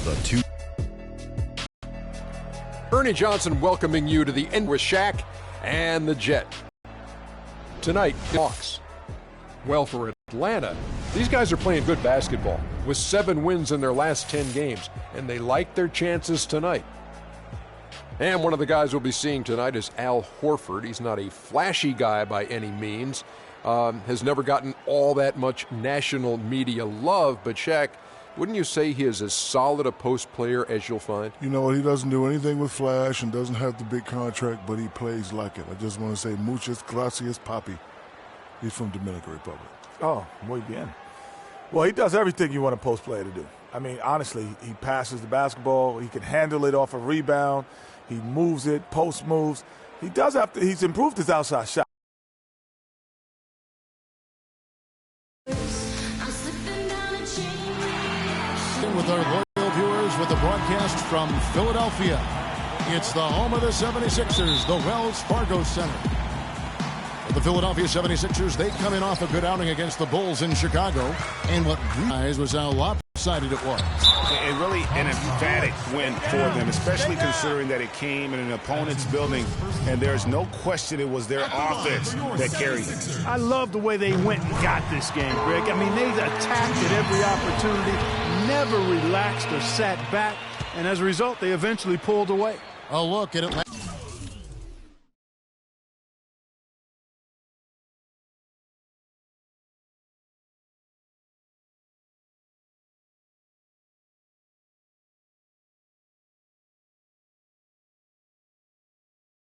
The two. Ernie Johnson welcoming you to the end with Shaq and the Jet. Tonight, Hawks. Well, for Atlanta, these guys are playing good basketball with 7 wins in their last 10 games, and they like their chances tonight. And one of the guys we'll be seeing tonight is Al Horford. He's not a flashy guy by any means, has never gotten all that much national media love, but Shaq, wouldn't you say he is as solid a post player as you'll find? You know, he doesn't do anything with flash and doesn't have the big contract, but he plays like it. I just want to say muchas gracias, papi. He's from Dominican Republic. Oh, muy bien. Well, he does everything you want a post player to do. I mean, honestly, he passes the basketball. He can handle it off a rebound. He moves it, post moves. He's improved his outside shot. With our loyal viewers with the broadcast from Philadelphia. It's the home of the 76ers, the Wells Fargo Center. For the Philadelphia 76ers, they come in off a good outing against the Bulls in Chicago. And what was how lopsided it was. And really an emphatic win for them, especially considering that it came in an opponent's building. And there's no question it was their offense that carried it. I love the way they went and got this game, Greg. I mean, they attacked at every opportunity, never relaxed or sat back, and as a result, they eventually pulled away. A look at Atlanta.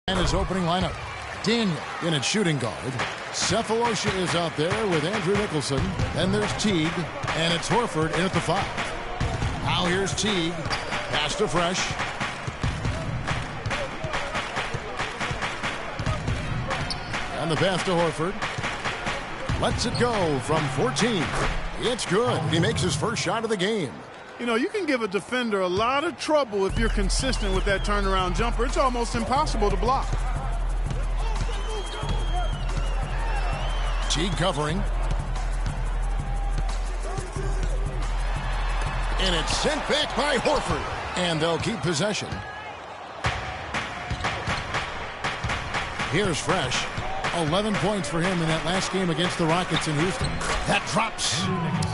And his opening lineup. Daniel in at shooting guard. Cephalosha is out there with Andrew Nicholson. Then there's Teague, and it's Horford in at the 5. Now here's Teague. Pass to Fresh. And the pass to Horford. Lets it go from 14. It's good. He makes his first shot of the game. You know, you can give a defender a lot of trouble if you're consistent with that turnaround jumper. It's almost impossible to block. Teague covering. And it's sent back by Horford. And they'll keep possession. Here's Fresh. 11 points for him in that last game against the Rockets in Houston. That drops.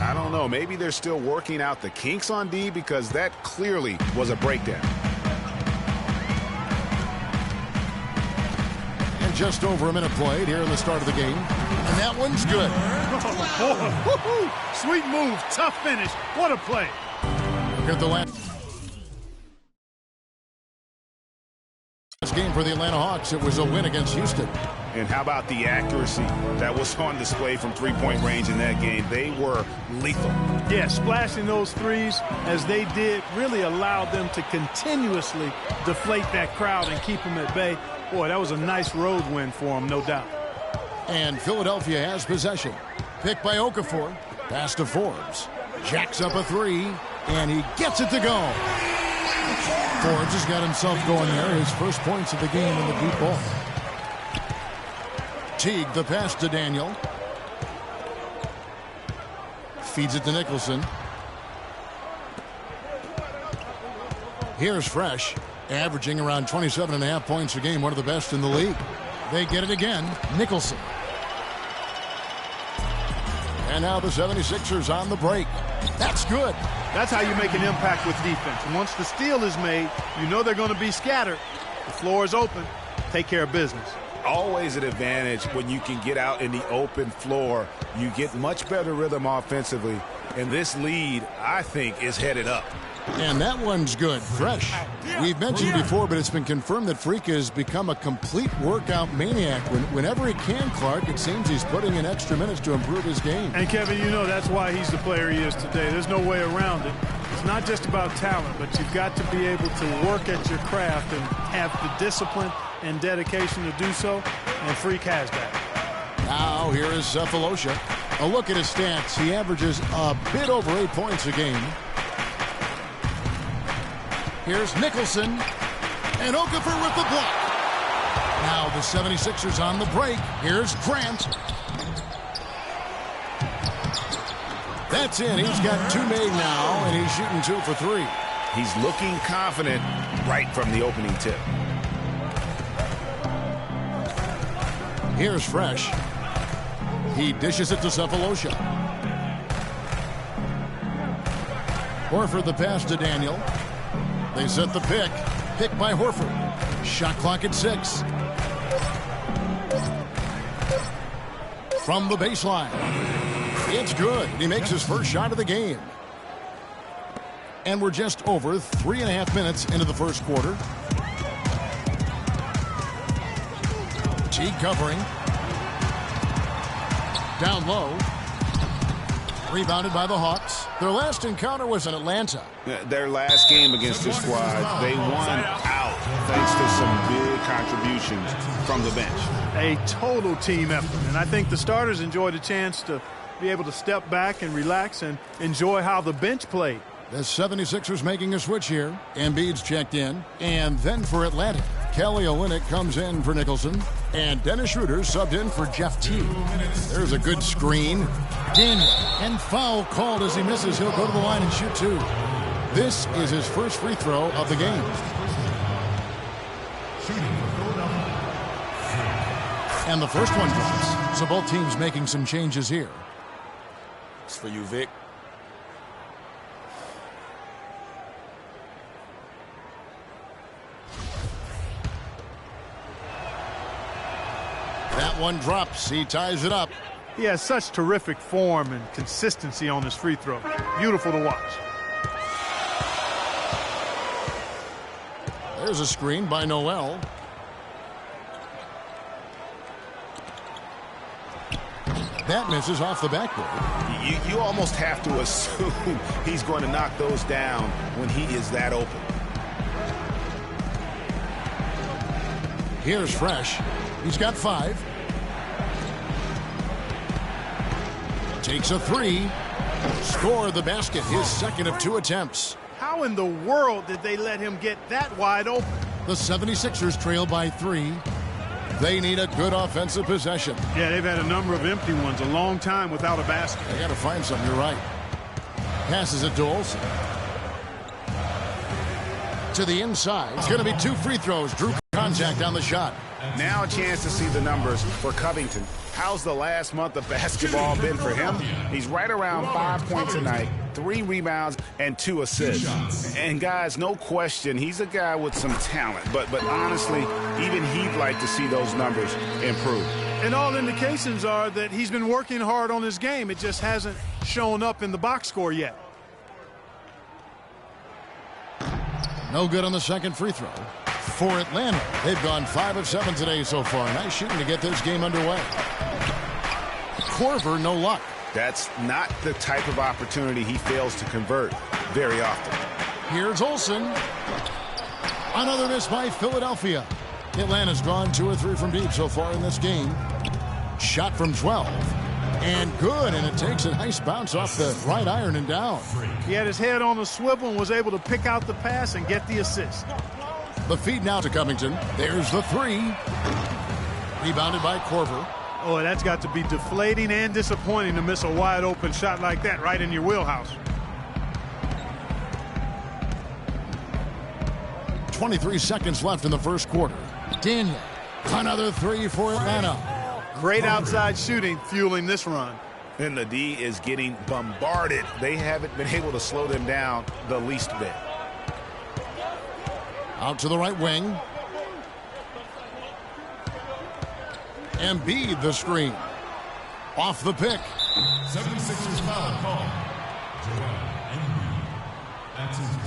I don't know. Maybe they're still working out the kinks on D, because that clearly was a breakdown. And just over a minute played here in the start of the game. And that one's good. Oh, sweet move. Tough finish. What a play. Look at the last game for the Atlanta Hawks. It was a win against Houston. And how about the accuracy that was on display from three-point range in that game? They were lethal. Yeah, splashing those threes as they did really allowed them to continuously deflate that crowd and keep them at bay. Boy, that was a nice road win for them, no doubt. And Philadelphia has possession. Picked by Okafor. Pass to Forbes. Jacks up a 3, and he gets it to go. Forbes has got himself going there. His first points of the game in the deep ball. Teague, the pass to Daniel. Feeds it to Nicholson. Here's Fresh, averaging around 27.5 points a game, one of the best in the league. They get it again. Nicholson. And now the 76ers on the break. That's good. That's how you make an impact with defense. And once the steal is made, you know they're going to be scattered. The floor is open. Take care of business. Always an advantage when you can get out in the open floor. You get much better rhythm offensively. And this lead, I think, is headed up. And that one's good. Fresh. We've mentioned before, but it's been confirmed that Freak has become a complete workout maniac. Whenever he can, Clark, it seems he's putting in extra minutes to improve his game. And, Kevin, you know that's why he's the player he is today. There's no way around it. It's not just about talent, but you've got to be able to work at your craft and have the discipline and dedication to do so, and Freak has that. Now here is Cephalosha. A look at his stats. He averages a bit over 8 points a game. Here's Nicholson, and Okafor with the block. Now the 76ers on the break. Here's Grant. That's in. He's got 2 made now, and he's shooting 2 for 3. He's looking confident right from the opening tip. Here's Fresh. He dishes it to Cephalosha. Horford the pass to Daniel. They set the pick. Pick by Horford. Shot clock at 6. From the baseline. It's good. He makes his first shot of the game. And we're just over 3.5 minutes into the first quarter. Teague covering. Down low. Rebounded by the Hawks. Their last encounter was in Atlanta. Their last game against this squad, they won out thanks to some big contributions from the bench. A total team effort, and I think the starters enjoyed a chance to be able to step back and relax and enjoy how the bench played. The 76ers making a switch here. Embiid's checked in. And then for Atlanta, Kelly Olynyk comes in for Nicholson. And Dennis Schroeder subbed in for Jeff Teague. There's a good screen. Daniel, and foul called as he misses. He'll go to the line and shoot 2. This is his first free throw of the game. And the first one drops. So both teams making some changes here. It's for you, Vic. That one drops. He ties it up. He has such terrific form and consistency on his free throw. Beautiful to watch. There's a screen by Noel. That misses off the backboard. You almost have to assume he's going to knock those down when he is that open. Here's Fresh. He's got 5. Takes a 3. Score the basket. His second of 2 attempts. How in the world did they let him get that wide open? The 76ers trail by 3. They need a good offensive possession. Yeah, they've had a number of empty ones, a long time without a basket. They got to find something. You're right. Passes it to Olsen. To the inside. It's going to be 2 free throws. Drew contact on the shot. Now a chance to see the numbers for Covington. How's the last month of basketball been for him? He's right around 5 points a night, 3 rebounds, and 2 assists. And guys, no question, he's a guy with some talent. But honestly, even he'd like to see those numbers improve. And all indications are that he's been working hard on his game. It just hasn't shown up in the box score yet. No good on the second free throw. For Atlanta, they've gone 5 of 7 today so far. Nice shooting to get this game underway. Korver, no luck. That's not the type of opportunity he fails to convert very often. Here's Olsen. Another miss by Philadelphia. Atlanta's drawn 2 or 3 from deep so far in this game. Shot from 12. And good, and it takes a nice bounce off the right iron and down. He had his head on a swivel and was able to pick out the pass and get the assist. The feed now to Covington. There's the 3. Rebounded by Korver. Oh, that's got to be deflating and disappointing to miss a wide open shot like that right in your wheelhouse. 23 seconds left in the first quarter. Daniel, another 3 for Atlanta. Great outside shooting fueling this run. And the D is getting bombarded. They haven't been able to slow them down the least bit. Out to the right wing. Embiid the screen. Off the pick. 76ers foul call.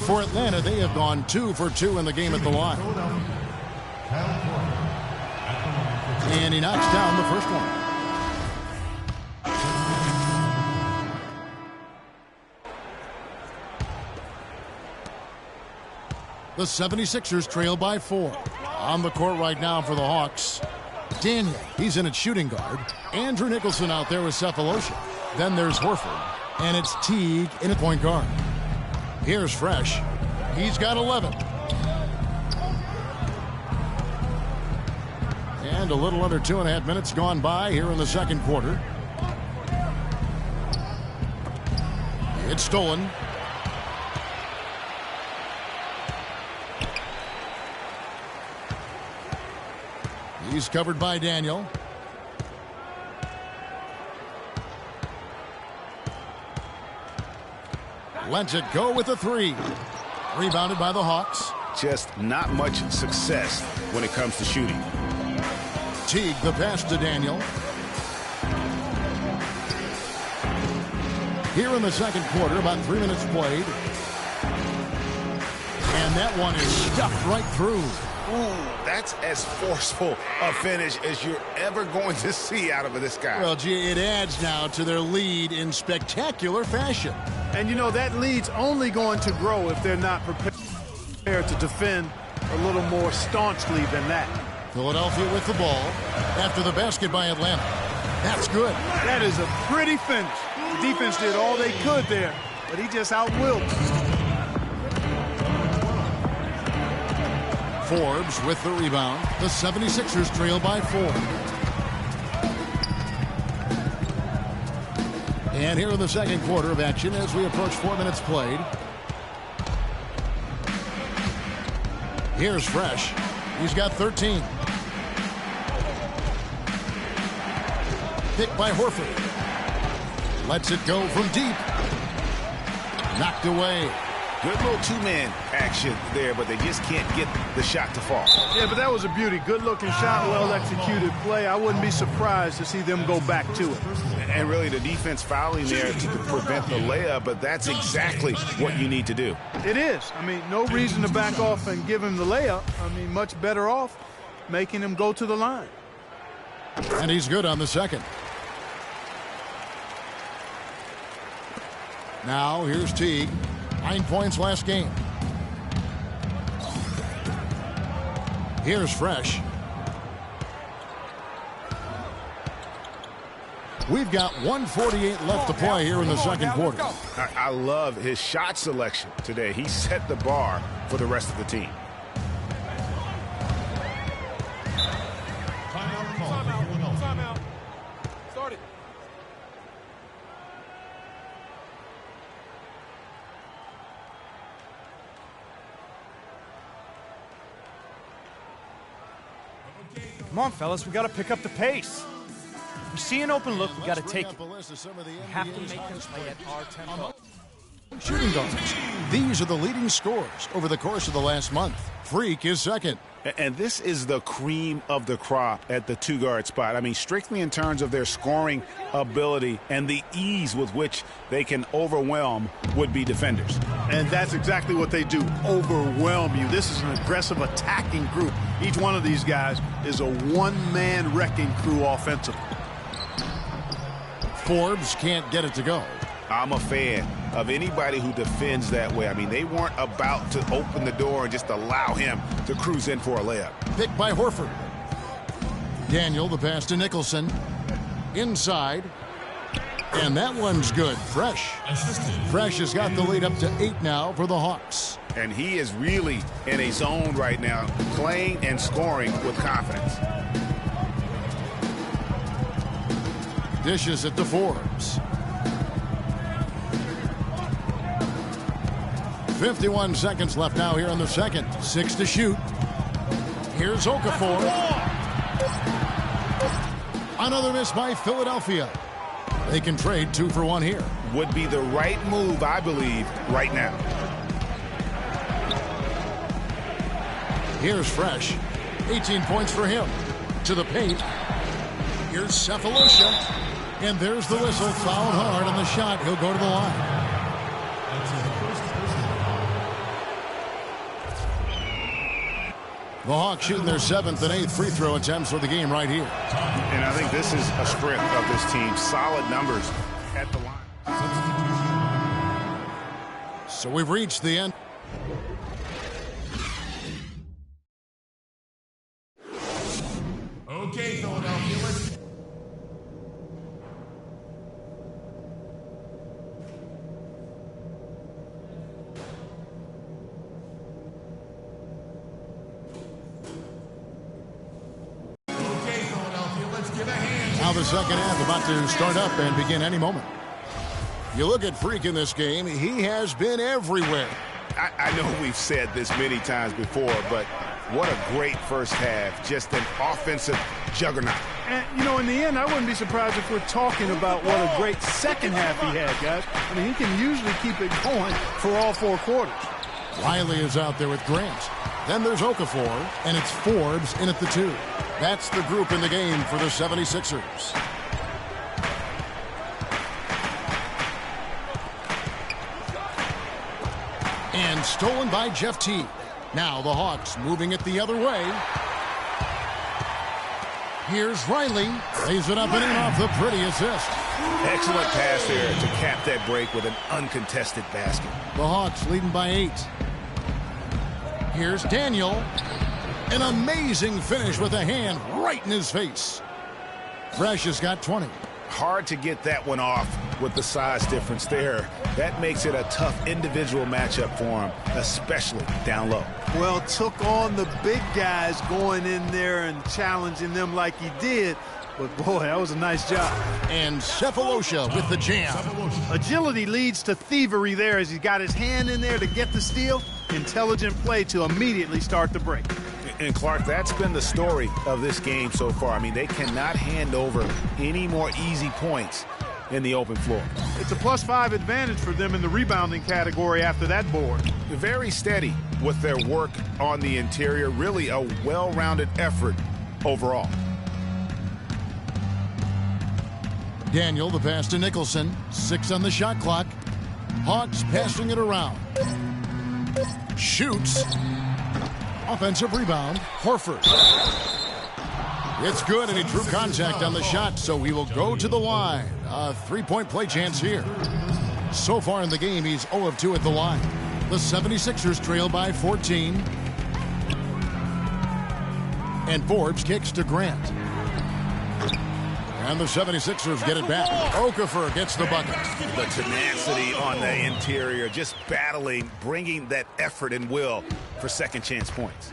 For Atlanta, they have gone 2 for 2 in the game at the line. And he knocks down the first one. The 76ers trail by 4. On the court right now for the Hawks. Daniel, he's in at shooting guard. Andrew Nicholson out there with Cephalosha. Then there's Horford. And it's Teague in at point guard. Here's Fresh. He's got 11. And a little under 2.5 minutes gone by here in the second quarter. It's stolen. He's covered by Daniel. Lets it go with a three. Rebounded by the Hawks. Just not much success when it comes to shooting. Teague the pass to Daniel. Here in the second quarter, about 3 minutes played. And that one is stuffed right through. Ooh, that's as forceful a finish as you're ever going to see out of this guy. Well, gee, it adds now to their lead in spectacular fashion. And, you know, that lead's only going to grow if they're not prepared to defend a little more staunchly than that. Philadelphia with the ball after the basket by Atlanta. That's good. That is a pretty finish. The defense did all they could there, but he just outwilled them. Forbes with the rebound. The 76ers trail by 4. And here in the second quarter of action as we approach 4 minutes played. Here's Fresh. He's got 13. Picked by Horford. Lets it go from deep. Knocked away. Good little two-man action there, but they just can't get the shot to fall. Yeah, but that was a beauty. Good-looking shot, well-executed play. I wouldn't be surprised to see them go back to it. And really, the defense fouling there to prevent the layup, but that's exactly what you need to do. It is. I mean, no reason to back off and give him the layup. I mean, much better off making him go to the line. And he's good on the second. Now, here's Teague. 9 points last game. Here's Fresh. We've got 1:48 left to play here in the second quarter. I love his shot selection today. He set the bar for the rest of the team. Timeout. Start it. Come on, fellas, we got to pick up the pace. We see an open look, we got to take it. We have to make them play at our tempo. Shooting guards. These are the leading scorers over the course of the last month. Freak is second. And this is the cream of the crop at the two-guard spot. I mean, strictly in terms of their scoring ability and the ease with which they can overwhelm would-be defenders. And that's exactly what they do, overwhelm you. This is an aggressive attacking group. Each one of these guys is a one-man wrecking crew offensively. Forbes can't get it to go. I'm a fan of anybody who defends that way. I mean, they weren't about to open the door and just allow him to cruise in for a layup. Picked by Horford. Daniel, the pass to Nicholson. Inside. And that one's good. Fresh. Fresh has got the lead up to 8 now for the Hawks. And he is really in a zone right now, playing and scoring with confidence. Dishes it to Forbes. 51 seconds left now here in the second. 6 to shoot. Here's Okafor. Another miss by Philadelphia. They can trade 2 for 1 here. Would be the right move, I believe, right now. Here's Fresh. 18 points for him. To the paint. Here's Cephalosha. And there's the whistle. Fouled hard on the shot. He'll go to the line. The Hawks shooting their 7th and 8th free throw attempts for the game right here. And I think this is a strength of this team. Solid numbers at the line. So we've reached the end. Okay, Philadelphia, let's... Now the second half about to start up and begin any moment. You look at Freak in this game, he has been everywhere. I know we've said this many times before, but What a great first half. Just an offensive juggernaut. And, you know, in the end, I wouldn't be surprised if we're talking about what a great second half he had, guys. I mean, he can usually keep it going for all 4 quarters. Riley is out there with Grant. Then there's Okafor, and it's Forbes in at the 2. That's the group in the game for the 76ers. And stolen by Jeff Teague. Now the Hawks moving it the other way. Here's Riley. Lays it up and in off the pretty assist. Excellent pass there to cap that break with an uncontested basket. The Hawks leading by 8. Here's Daniel. An amazing finish with a hand right in his face. Fresh has got 20. Hard to get that one off with the size difference there. That makes it a tough individual matchup for him, especially down low. Well, took on the big guys going in there and challenging them like he did. But, boy, that was a nice job. And Cephalosha with the jam. Agility leads to thievery there as he got his hand in there to get the steal. Intelligent play to immediately start the break. And, Clark, that's been the story of this game so far. I mean, they cannot hand over any more easy points in the open floor. It's a +5 advantage for them in the rebounding category after that board. Very steady with their work on the interior. Really a well-rounded effort overall. Daniel, the pass to Nicholson. 6 on the shot clock. Hawks passing it around. Shoots. Offensive rebound. Horford. It's good, and he drew contact on the shot, so he will go to the line. A 3-point play chance here. So far in the game, he's 0 of 2 at the line. The 76ers trail by 14. And Forbes kicks to Grant. And the 76ers get it back. Okafor gets the bucket. The tenacity on the interior, just battling, bringing that effort and will for second chance points.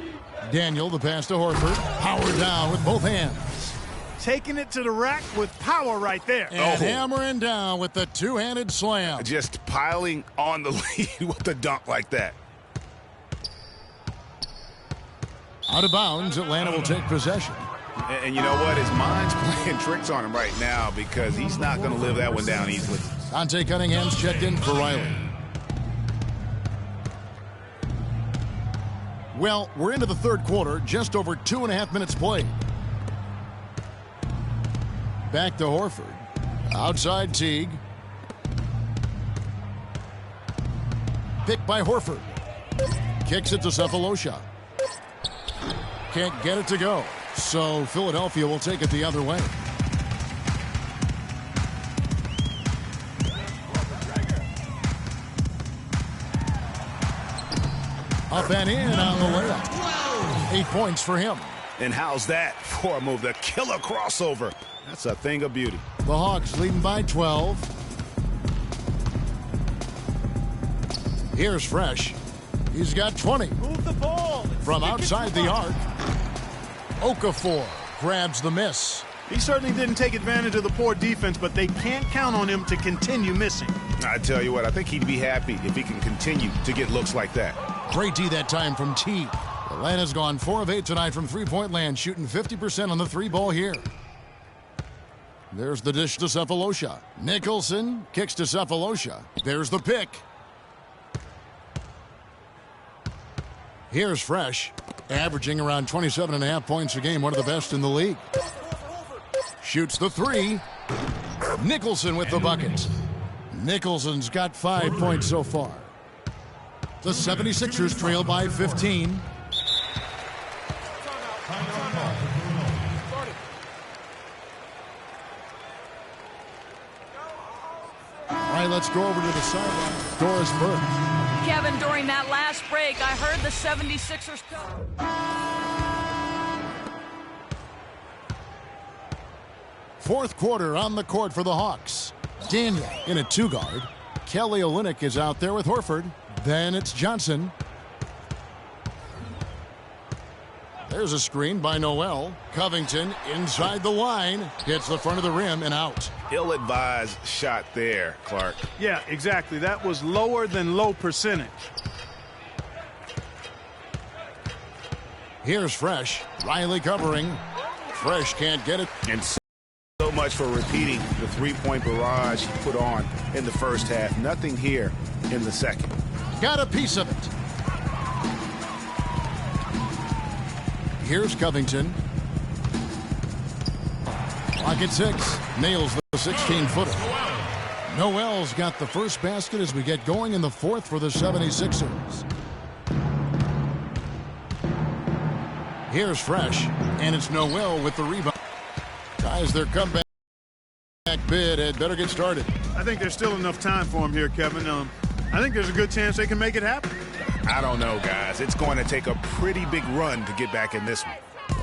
Daniel, the pass to Horford. Power down with both hands. Taking it to the rack with power right there. And hammering down with the two-handed slam. Just piling on the lead with a dunk like that. Out of bounds, Atlanta will take possession. And you know what? His mind's playing tricks on him right now because he's not going to live that one down easily. Dante Cunningham's checked in for Riley. Well, we're into the third quarter, just over 2.5 minutes played. Back to Horford. Outside Teague. Picked by Horford. Kicks it to Cephalosha. Can't get it to go. So Philadelphia will take it the other way. Up and in on the layup. 8 points for him. And how's that for a move? The killer crossover. That's a thing of beauty. The Hawks leading by 12. Here's Fresh. He's got 20. Move the ball. From outside the arc. Okafor grabs the miss. He certainly didn't take advantage of the poor defense, but they can't count on him to continue missing. I tell you what, I think he'd be happy if he can continue to get looks like that. Great D that time from T. Atlanta's gone 4 of 8 tonight from three-point land, shooting 50% on the 3-ball here. There's the dish to Cephalosha. Nicholson kicks to Cephalosha. There's the pick. Here's Fresh, averaging around 27.5 points a game, one of the best in the league. Shoots the 3. Nicholson with the bucket. Nicholson's got 5 points so far. The 76ers trail by 15. All right, let's go over to the sideline. Doris Burke. Kevin, during that last break, I heard the 76ers. Fourth quarter on the court for the Hawks. Daniel in a 2-guard. Kelly Olynyk is out there with Horford. Then it's Johnson. There's a screen by Noel. Covington inside the line. Hits the front of the rim and out. Ill-advised shot there, Clark. Yeah, exactly. That was lower than low percentage. Here's Fresh. Riley covering. Fresh can't get it. And so much for repeating the three-point barrage he put on in the first half. Nothing here in the second. Got a piece of it. Here's Covington. Clock at 6. Nails the 16-footer. Noel's got the first basket as we get going in the fourth for the 76ers. Here's Fresh, and it's Noel with the rebound. Ties their comeback bid. Had better get started. I think there's still enough time for him here, Kevin. I think there's a good chance they can make it happen. I don't know, guys. It's going to take a pretty big run to get back in this one.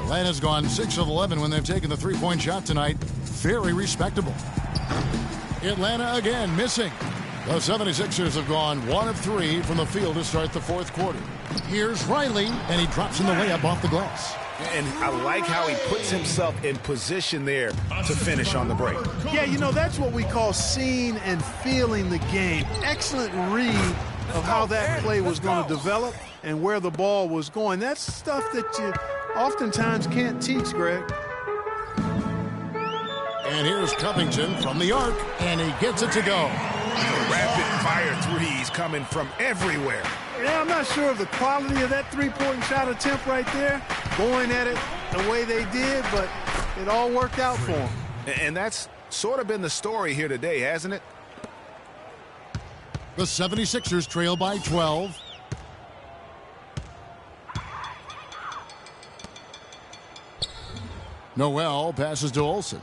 Atlanta's gone 6 of 11 when they've taken the three-point shot tonight. Very respectable. Atlanta again missing. The 76ers have gone 1 of 3 from the field to start the fourth quarter. Here's Riley, and he drops in the layup off the glass. And I like how he puts himself in position there to finish on the break. Yeah, you know, that's what we call seeing and feeling the game. Excellent read of how that play was going to develop and where the ball was going. That's stuff that you oftentimes can't teach, Greg. And here's Covington from the arc, and he gets it to go. Rapid-fire threes coming from everywhere. Yeah, I'm not sure of the quality of that three-point shot attempt right there, going at it the way they did, but it all worked out for them. And that's sort of been the story here today, hasn't it? The 76ers trail by 12. Noel passes to Olsen.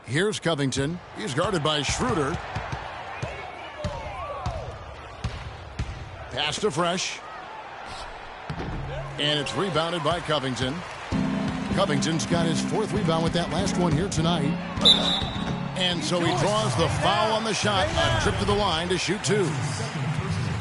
Here's Covington. He's guarded by Schroeder. Pass to Fresh. And it's rebounded by Covington. Covington's got his fourth rebound with that last one here tonight. And so he draws the foul on the shot. A trip to the line to shoot 2.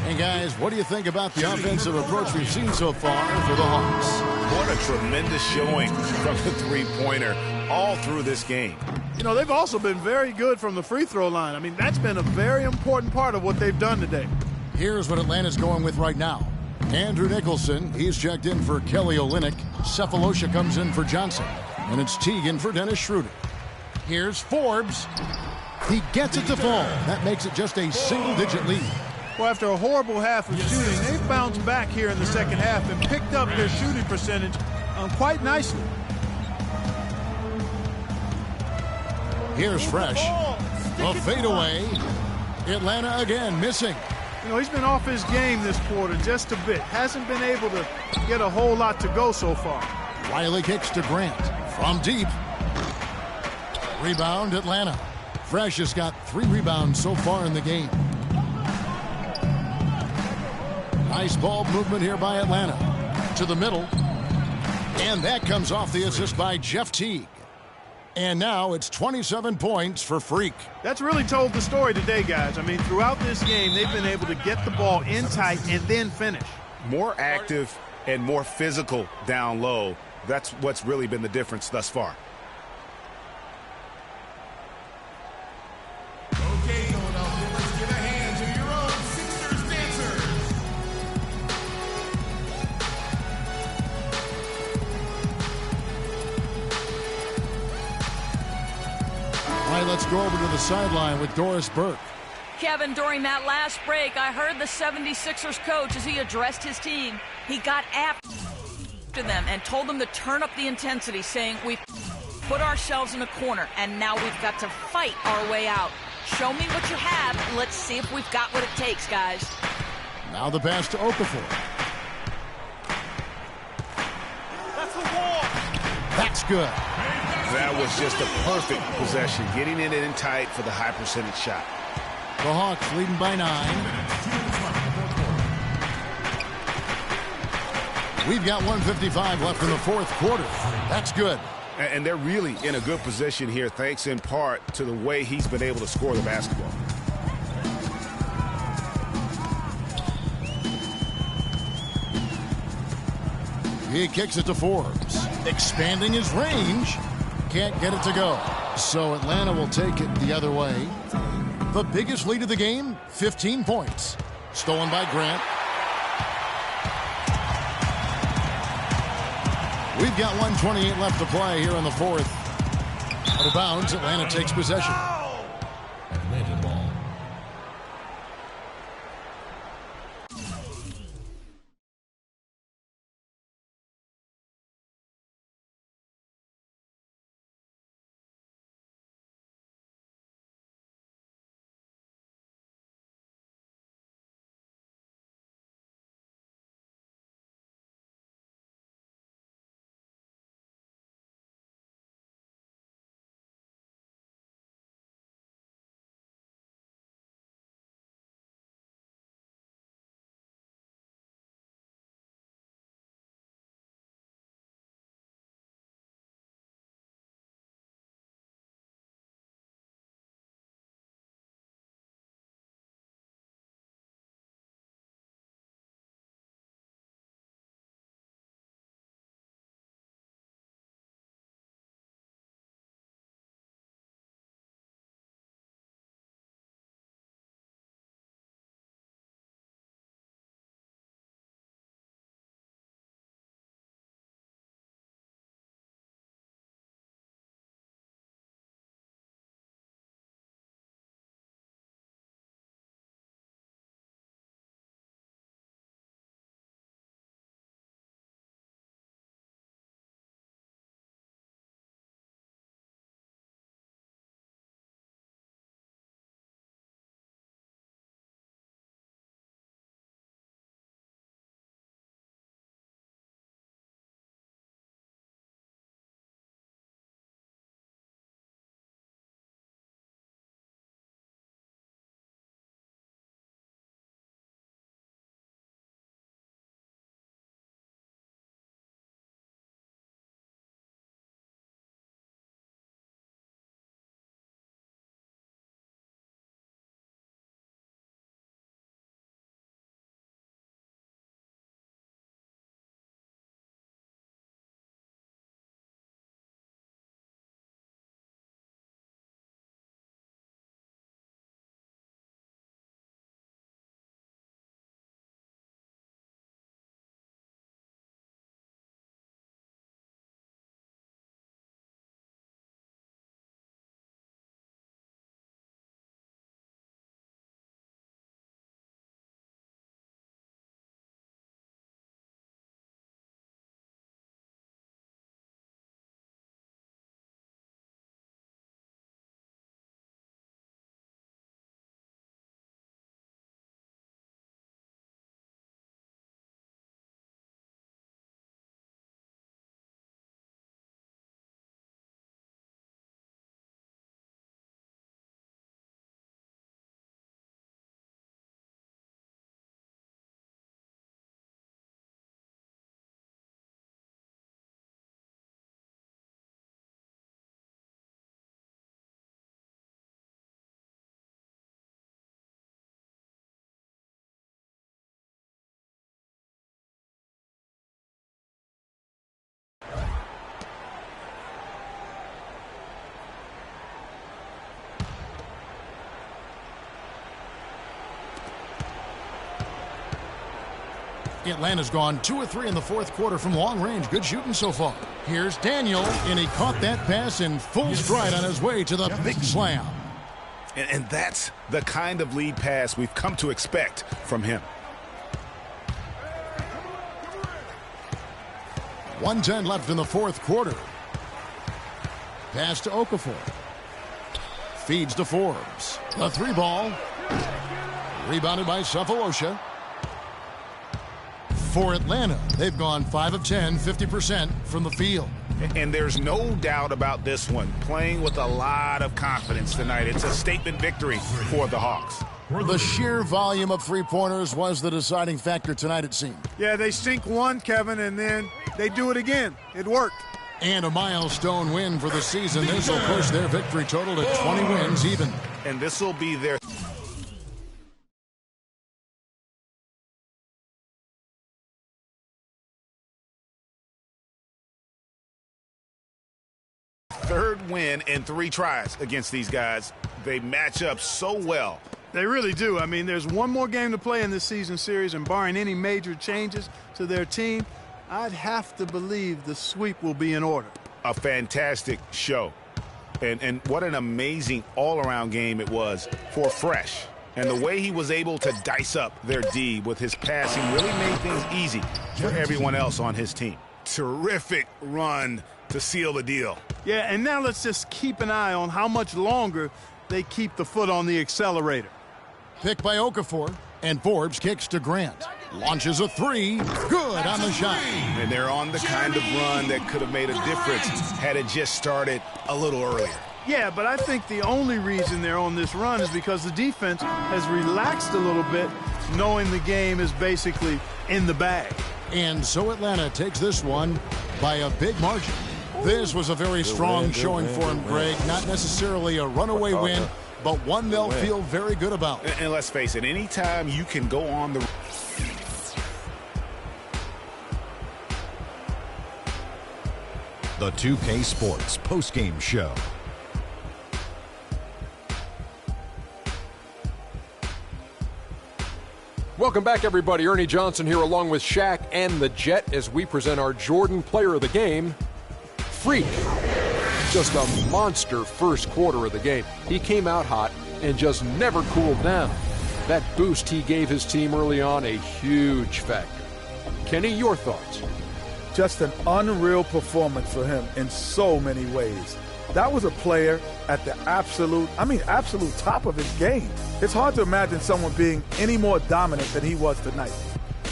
And guys, what do you think about the offensive approach we've seen so far for the Hawks? What a tremendous showing from the three-pointer all through this game. You know, they've also been very good from the free throw line. I mean, that's been a very important part of what they've done today. Here's what Atlanta's going with right now. Andrew Nicholson, he's checked in for Kelly Olynyk. Cephalosha comes in for Johnson. And it's Teagan for Dennis Schroeder. Here's Forbes. He gets it to fall. That makes it just a single-digit lead. Well, after a horrible half of shooting, they've bounced back here in the second half and picked up their shooting percentage quite nicely. Here's Fresh. A fadeaway. Atlanta again missing. You know, he's been off his game this quarter just a bit. Hasn't been able to get a whole lot to go so far. Riley kicks to Grant from deep. Rebound Atlanta. Fresh has got 3 rebounds so far in the game. Nice ball movement here by Atlanta. To the middle. And that comes off the assist by Jeff Teague. And now it's 27 points for Freak. That's really told the story today, guys. I mean, throughout this game, they've been able to get the ball in tight and then finish. More active and more physical down low. That's what's really been the difference thus far. Okay, Philadelphia, let's give a hand to your own Sixers dancers. All right, let's go over to the sideline with Doris Burke. Kevin, during that last break, I heard the 76ers coach as he addressed his team. He got after them and told them to turn up the intensity, saying, we've put ourselves in a corner, and now we've got to fight our way out. Show me what you have. Let's see if we've got what it takes, guys. Now the pass to Okafor. That's the wall. That's good. That was just a perfect possession, getting it in tight for the high percentage shot. The Hawks leading by 9. We've got 1:55 left in the fourth quarter. That's good. And they're really in a good position here, thanks in part to the way he's been able to score the basketball. He kicks it to Forbes. Expanding his range. Can't get it to go. So Atlanta will take it the other way. The biggest lead of the game, 15 points. Stolen by Grant. We've got 1:28 left to play here in the fourth. Out of bounds, Atlanta takes possession. Atlanta ball. Atlanta's gone 2 of 3 in the fourth quarter from long range. Good shooting so far. Here's Daniel, and he caught that pass in full stride on his way to the big slam. And that's the kind of lead pass we've come to expect from him. 1:10 left in the fourth quarter. Pass to Okafor. Feeds to Forbes. The three ball. Rebounded by Cephalosha. For Atlanta, they've gone 5 of 10, 50% from the field. And there's no doubt about this one. Playing with a lot of confidence tonight. It's a statement victory for the Hawks. The sheer volume of three-pointers was the deciding factor tonight, it seemed. Yeah, they sink one, Kevin, and then they do it again. It worked. And a milestone win for the season. This will push their victory total to 20 wins even. And this will be their third win in 3 tries against these guys. They match up so well. They really do. I mean, there's one more game to play in this season series, and barring any major changes to their team, I'd have to believe the sweep will be in order. A fantastic show. And what an amazing all-around game it was for Fresh. And the way he was able to dice up their D with his passing really made things easy for everyone else on his team. Terrific run to seal the deal. Yeah, and now let's just keep an eye on how much longer they keep the foot on the accelerator. Pick by Okafor, and Forbes kicks to Grant. Launches a three. Good on the shot. And they're on the kind of run that could have made a difference had it just started a little earlier. Yeah, but I think the only reason they're on this run is because the defense has relaxed a little bit, knowing the game is basically in the bag. And so Atlanta takes this one by a big margin. This was a very strong showing for him, Greg. Not necessarily a runaway win, but one they'll feel very good about. And let's face it, anytime you can go on the... The 2K Sports postgame show. Welcome back, everybody. Ernie Johnson here along with Shaq and the Jet as we present our Jordan Player of the Game, Freak. Just a monster first quarter of the game. He came out hot and just never cooled down. That boost he gave his team early on, a huge factor. Kenny, your thoughts? Just an unreal performance for him in so many ways. That was a player at the absolute top of his game. It's hard to imagine someone being any more dominant than he was tonight.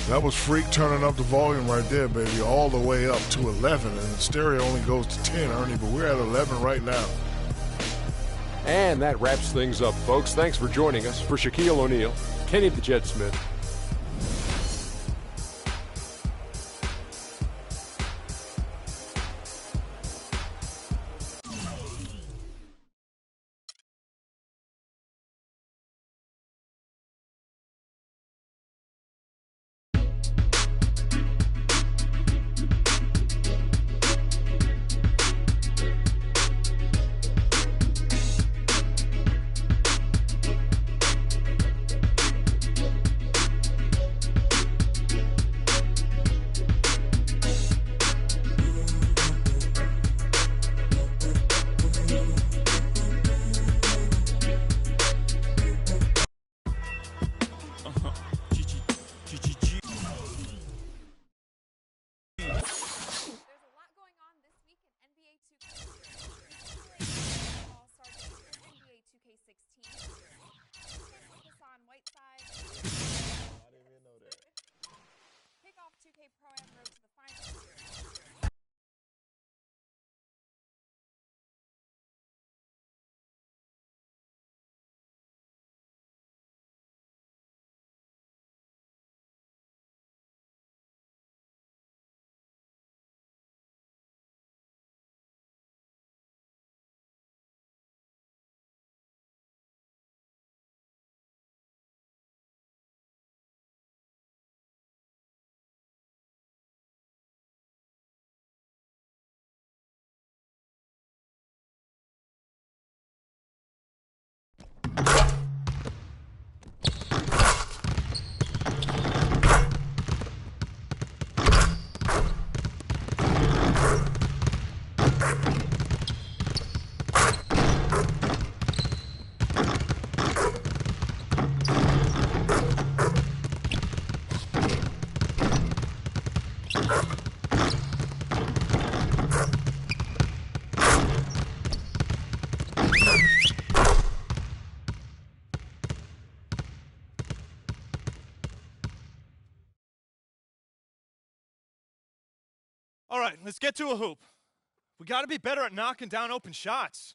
That was Freak turning up the volume right there, baby, all the way up to 11. And the stereo only goes to 10, Ernie, but we're at 11 right now. And that wraps things up, folks. Thanks for joining us. For Shaquille O'Neal, Kenny the Jet Smith, All right, let's get to a hoop. We got to be better at knocking down open shots.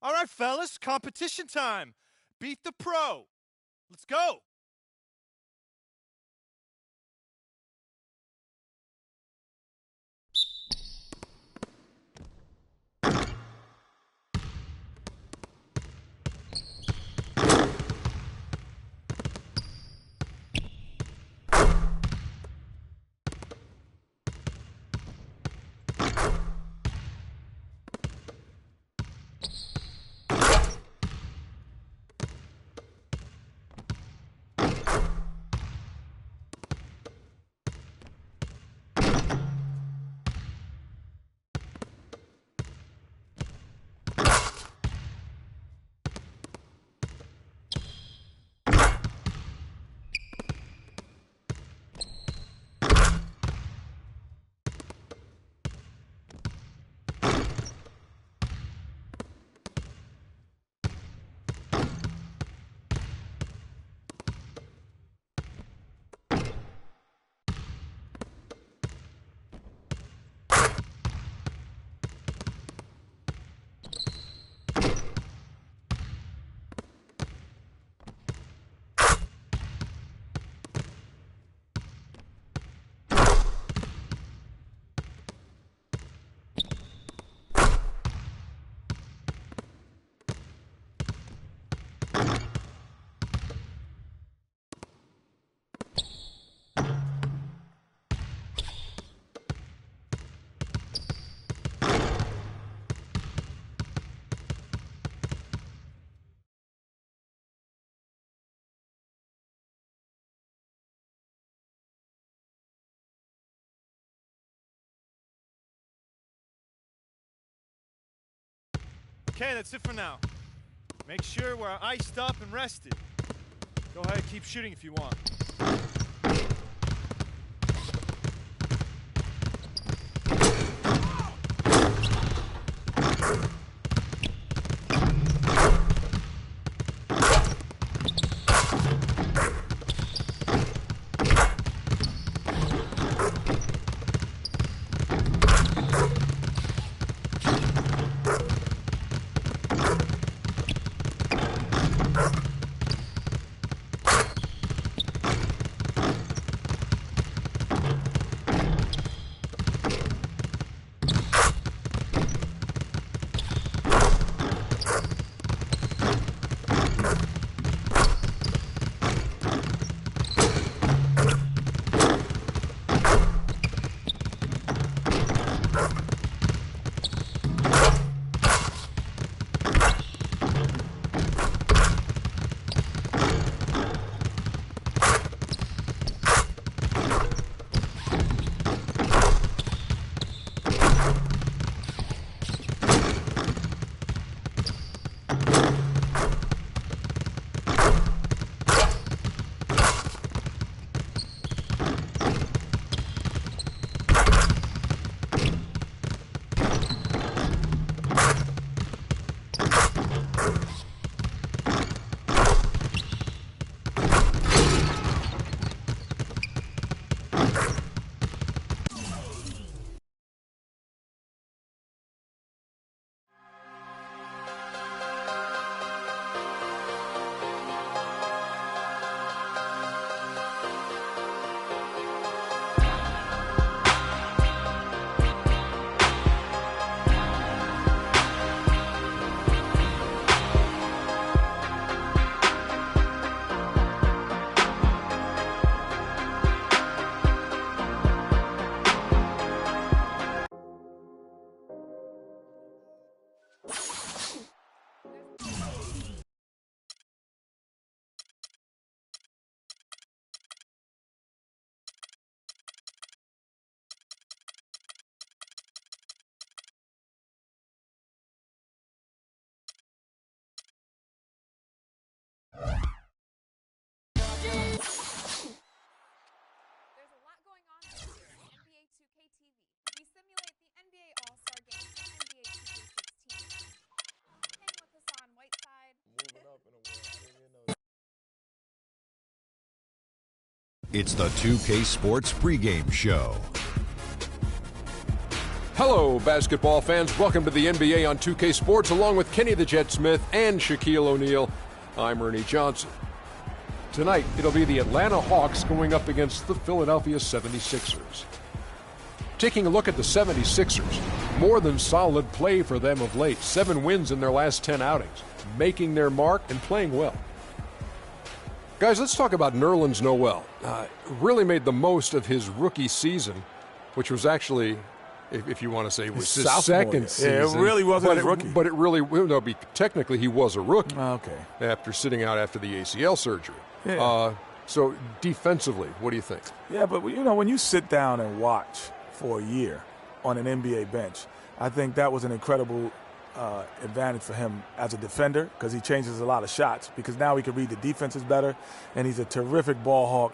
All right, fellas, competition time. Beat the pro. Let's go. Okay, that's it for now. Make sure we're iced up and rested. Go ahead, keep shooting if you want. It's the 2K Sports pregame show. Hello, basketball fans. Welcome to the NBA on 2K Sports, along with Kenny the Jet Smith and Shaquille O'Neal. I'm Ernie Johnson. Tonight, it'll be the Atlanta Hawks going up against the Philadelphia 76ers. Taking a look at the 76ers, more than solid play for them of late. 7 wins in their last 10 outings, making their mark and playing well. Guys, let's talk about Nerlens Noel. Really made the most of his rookie season, which was actually, if you want to say, was his second season. Yeah, it really wasn't his rookie. But it really, no, technically he was a rookie. Okay. After sitting out after the ACL surgery. Yeah. So defensively, what do you think? Yeah, but when you sit down and watch for a year on an NBA bench, I think that was an incredible advantage for him as a defender, because he changes a lot of shots, because now he can read the defenses better, and he's a terrific ball hawk.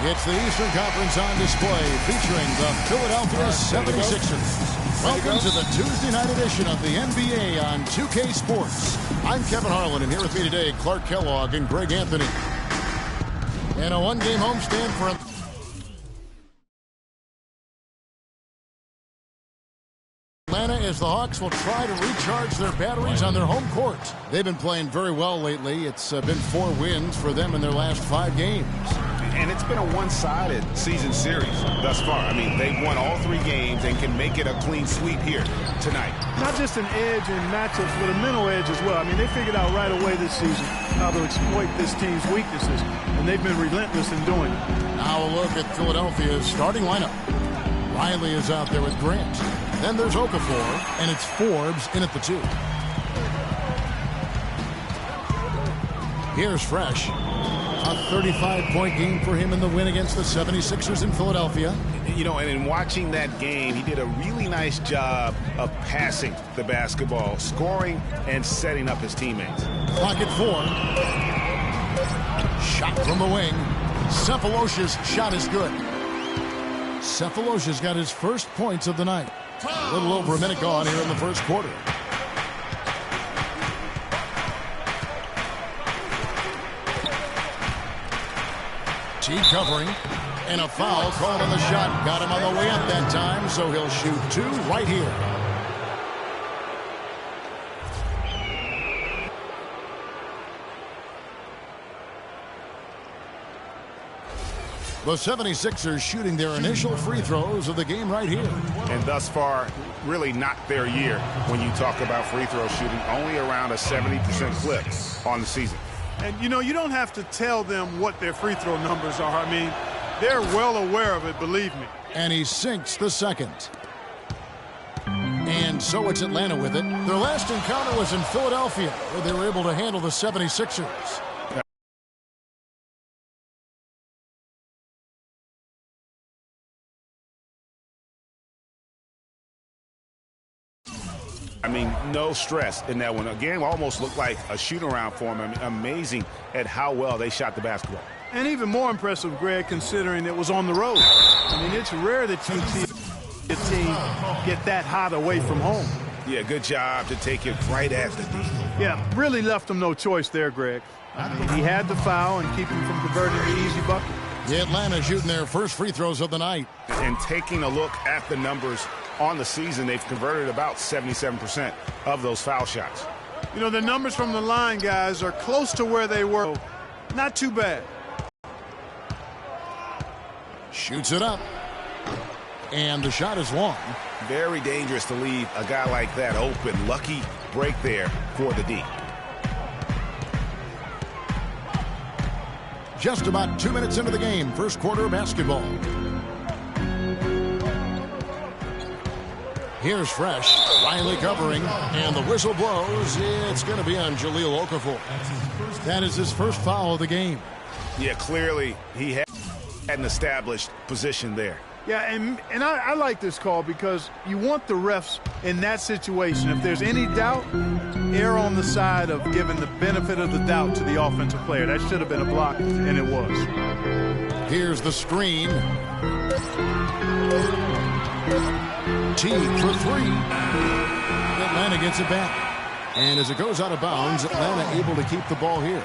It's the Eastern Conference on display, featuring the Philadelphia 76ers. Welcome to the Tuesday night edition of the NBA on 2K Sports. I'm Kevin Harlan, and here with me today, Clark Kellogg and Greg Anthony. And a one-game homestand for Atlanta, as the Hawks will try to recharge their batteries on their home court. They've been playing very well lately. It's been 4 wins for them in their last 5 games. And it's been a one-sided season series thus far. I mean, they've won all 3 games and can make it a clean sweep here tonight. Not just an edge in matchups, but a mental edge as well. I mean, they figured out right away this season how to exploit this team's weaknesses, and they've been relentless in doing it. Now a look at Philadelphia's starting lineup. Riley is out there with Grant. Then there's Okafor, and it's Forbes in at the 2. Here's Fresh. A 35-point game for him in the win against the 76ers in Philadelphia. You know, and in watching that game, he did a really nice job of passing the basketball, scoring, and setting up his teammates. Clock at 4. Shot from the wing. Cephalosha's shot is good. Cephalosha's got his first points of the night. A little over a minute gone here in the first quarter. Team covering, and a foul called on the shot. Got him on the way up that time, so he'll shoot 2 right here. The 76ers shooting their initial free throws of the game right here. And thus far, really not their year when you talk about free throw shooting, only around a 70% clip on the season. And, you know, you don't have to tell them what their free throw numbers are. I mean, they're well aware of it, believe me. And he sinks the second. And so it's Atlanta with it. Their last encounter was in Philadelphia, where they were able to handle the 76ers. I mean, no stress in that one. Again, almost looked like a shoot-around for them. I mean, amazing at how well they shot the basketball. And even more impressive, Greg, considering it was on the road. I mean, it's rare that you see a team get that hot away from home. Yeah, good job to take it right at the D. Yeah, really left him no choice there, Greg. I mean, he had the foul and keep him from converting the easy bucket. The Atlanta shooting their first free throws of the night. And taking a look at the numbers on the season, they've converted about 77% of those foul shots. You know, the numbers from the line, guys, are close to where they were. Not too bad. Shoots it up. And the shot is long. Very dangerous to leave a guy like that open. Lucky break there for the D. Just about 2 minutes into the game, first quarter of basketball. Here's Fresh. Riley covering, and the whistle blows. It's going to be on Jahlil Okafor. That is his first foul of the game. Yeah, clearly he had an established position there. Yeah, and I like this call because you want the refs in that situation. If there's any doubt, err on the side of giving the benefit of the doubt to the offensive player. That should have been a block, and it was. Here's the screen. Teague for three. Atlanta gets it back. And as it goes out of bounds, Atlanta able to keep the ball here.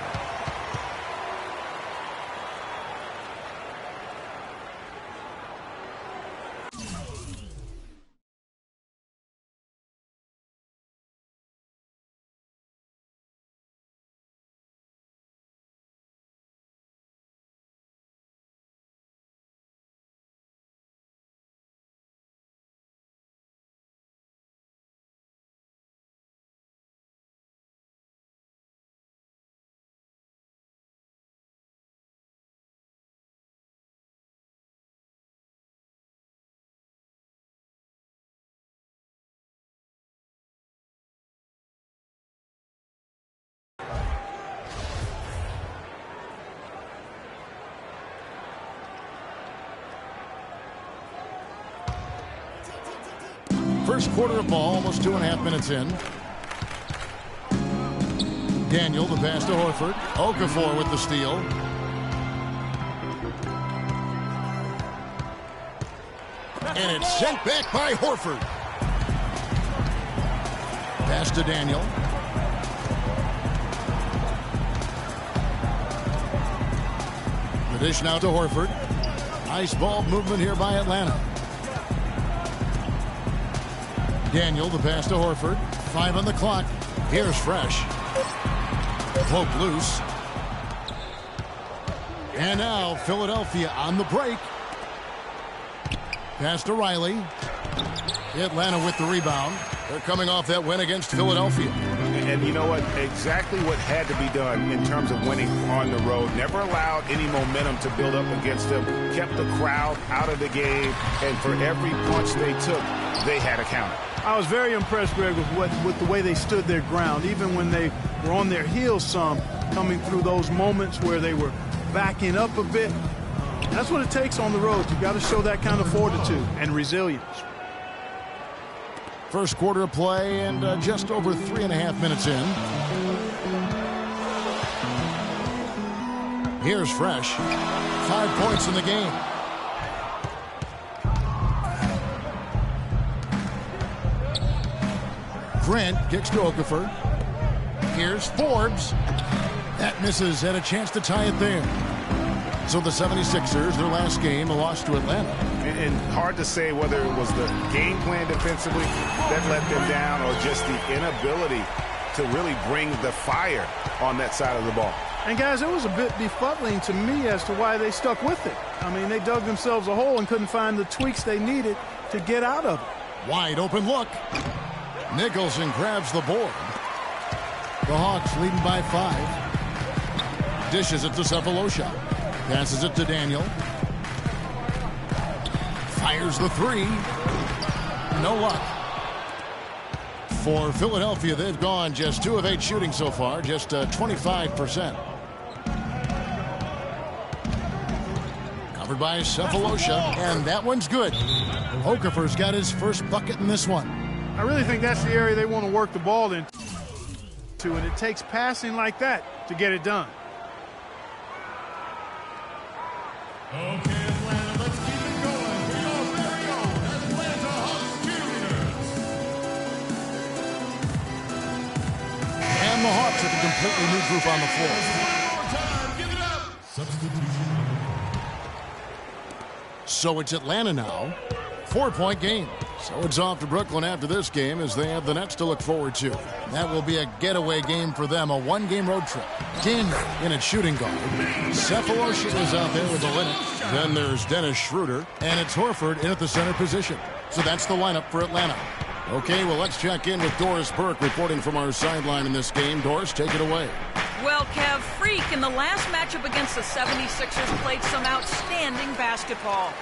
First quarter of ball, almost 2.5 minutes in. Daniel, the pass to Horford. Okafor with the steal. And it's sent back by Horford. Pass to Daniel. The dish now to Horford. Nice ball movement here by Atlanta. Daniel, the pass to Horford. 5 on the clock. Here's Fresh. Poke loose. And now Philadelphia on the break. Pass to Riley. Atlanta with the rebound. They're coming off that win against Philadelphia. And you know what? Exactly what had to be done in terms of winning on the road. Never allowed any momentum to build up against them. Kept the crowd out of the game. And for every punch they took, they had a counter. I was very impressed, Greg, with the way they stood their ground, even when they were on their heels some, coming through those moments where they were backing up a bit. That's what it takes on the road. You've got to show that kind of fortitude and resilience. First quarter of play and just over 3.5 minutes in. Here's Fresh. 5 points in the game. Grant kicks to Okafor. Here's Forbes. That misses. Had a chance to tie it there. So the 76ers, their last game, a loss to Atlanta. And hard to say whether it was the game plan defensively that let them down or just the inability to really bring the fire on that side of the ball. And, guys, it was a bit befuddling to me as to why they stuck with it. I mean, they dug themselves a hole and couldn't find the tweaks they needed to get out of it. Wide open look. Nicholson grabs the board. The Hawks leading by 5. Dishes it to Cephalosha. Passes it to Daniel. Fires the 3. No luck. For Philadelphia, they've gone just 2 of 8 shooting so far, just 25%. Covered by Cephalosha, and that one's good. Okafor's got his first bucket in this one. I really think that's the area they want to work the ball into, and it takes passing like that to get it done. Okay, Atlanta, let's keep it going. We are very own Atlanta Hawks cheerleaders. And the Hawks with a completely new group on the floor. So it's Atlanta now. 4-point game. So it's off to Brooklyn after this game as they have the Nets to look forward to. That will be a getaway game for them, a one-game road trip. Daniel in at shooting guard. Sefolosha is out there with the Linux. Then there's Dennis Schroeder, and it's Horford in at the center position. So that's the lineup for Atlanta. Okay, well, let's check in with Doris Burke reporting from our sideline in this game. Doris, take it away. Well, Kev, Freak in the last matchup against the 76ers played some outstanding basketball.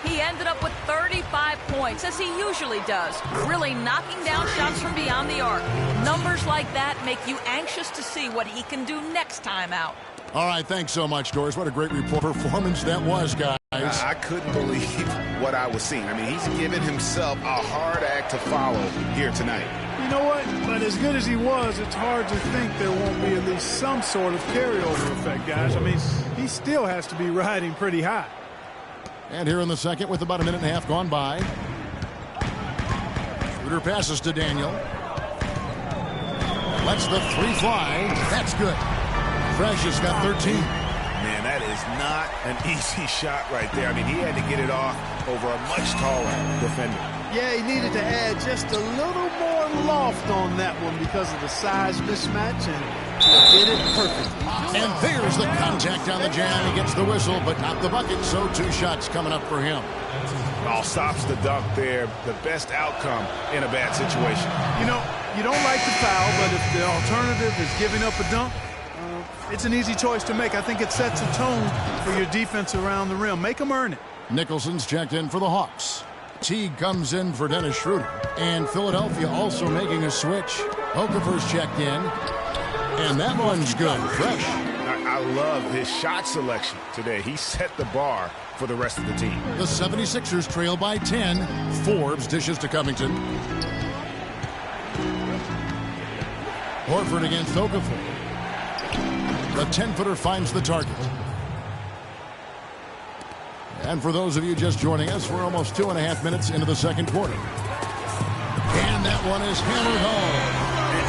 He ended up with 35 points, as he usually does, really knocking down shots from beyond the arc. Numbers like that make you anxious to see what he can do next time out. All right, thanks so much, Doris. What a great performance that was, guys. I couldn't believe what I was seeing. I mean, he's given himself a hard act to follow here tonight. You know what? But as good as he was, it's hard to think there won't be at least some sort of carryover effect, guys. I mean, he still has to be riding pretty high. And here in the second with about a minute and a half gone by. Schroeder passes to Daniel. Lets the three fly. That's good. Fresh has got 13. Man, that is not an easy shot right there. I mean, he had to get it off over a much taller defender. Yeah, he needed to add just a little more loft on that one because of the size mismatch, and he did it perfectly. And there's the contact on the jam. He gets the whistle, but not the bucket, so 2 shots coming up for him. All stops the dunk there. The best outcome in a bad situation. You know, you don't like the foul, but if the alternative is giving up a dunk, it's an easy choice to make. I think it sets a tone for your defense around the rim. Make them earn it. Nicholson's checked in for the Hawks. Teague comes in for Dennis Schroeder. And Philadelphia also making a switch. Okafor's checked in. And that one's good. Fresh. I love his shot selection today. He set the bar for the rest of the team. The 76ers trail by 10. Forbes dishes to Covington. Horford against Okafor. The 10-footer finds the target. And for those of you just joining us, we're almost 2.5 minutes into the second quarter. And that one is hammered home.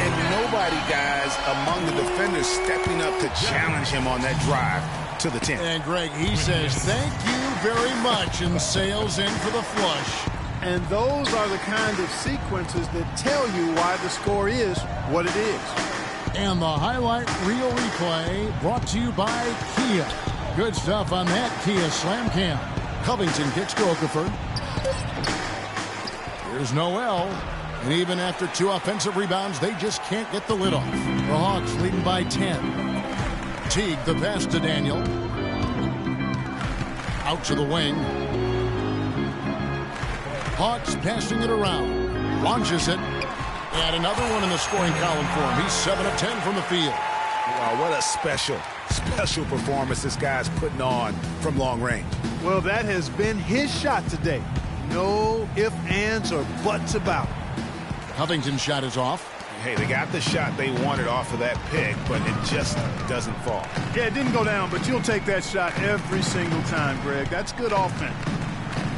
And nobody, guys, among the defenders stepping up to challenge him on that drive to the 10. And Greg, he says, thank you very much, and sails in for the flush. And those are the kind of sequences that tell you why the score is what it is. And the highlight reel replay brought to you by Kia. Good stuff on that Kia Slam Cam. Covington kicks to Okafor. Here's Noel. And even after 2 offensive rebounds, they just can't get the lid off. The Hawks leading by 10. Teague, the pass to Daniel. Out to the wing. Hawks passing it around. Launches it. And another one in the scoring column for him. He's 7 of 10 from the field. Wow, what a special performance this guy's putting on from long range. Well, that has been his shot today. No ifs, ands, or buts about it. Covington's shot is off. Hey, they got the shot they wanted off of that pick, but it just doesn't fall. Yeah, it didn't go down, but you'll take that shot every single time, Greg. That's good offense.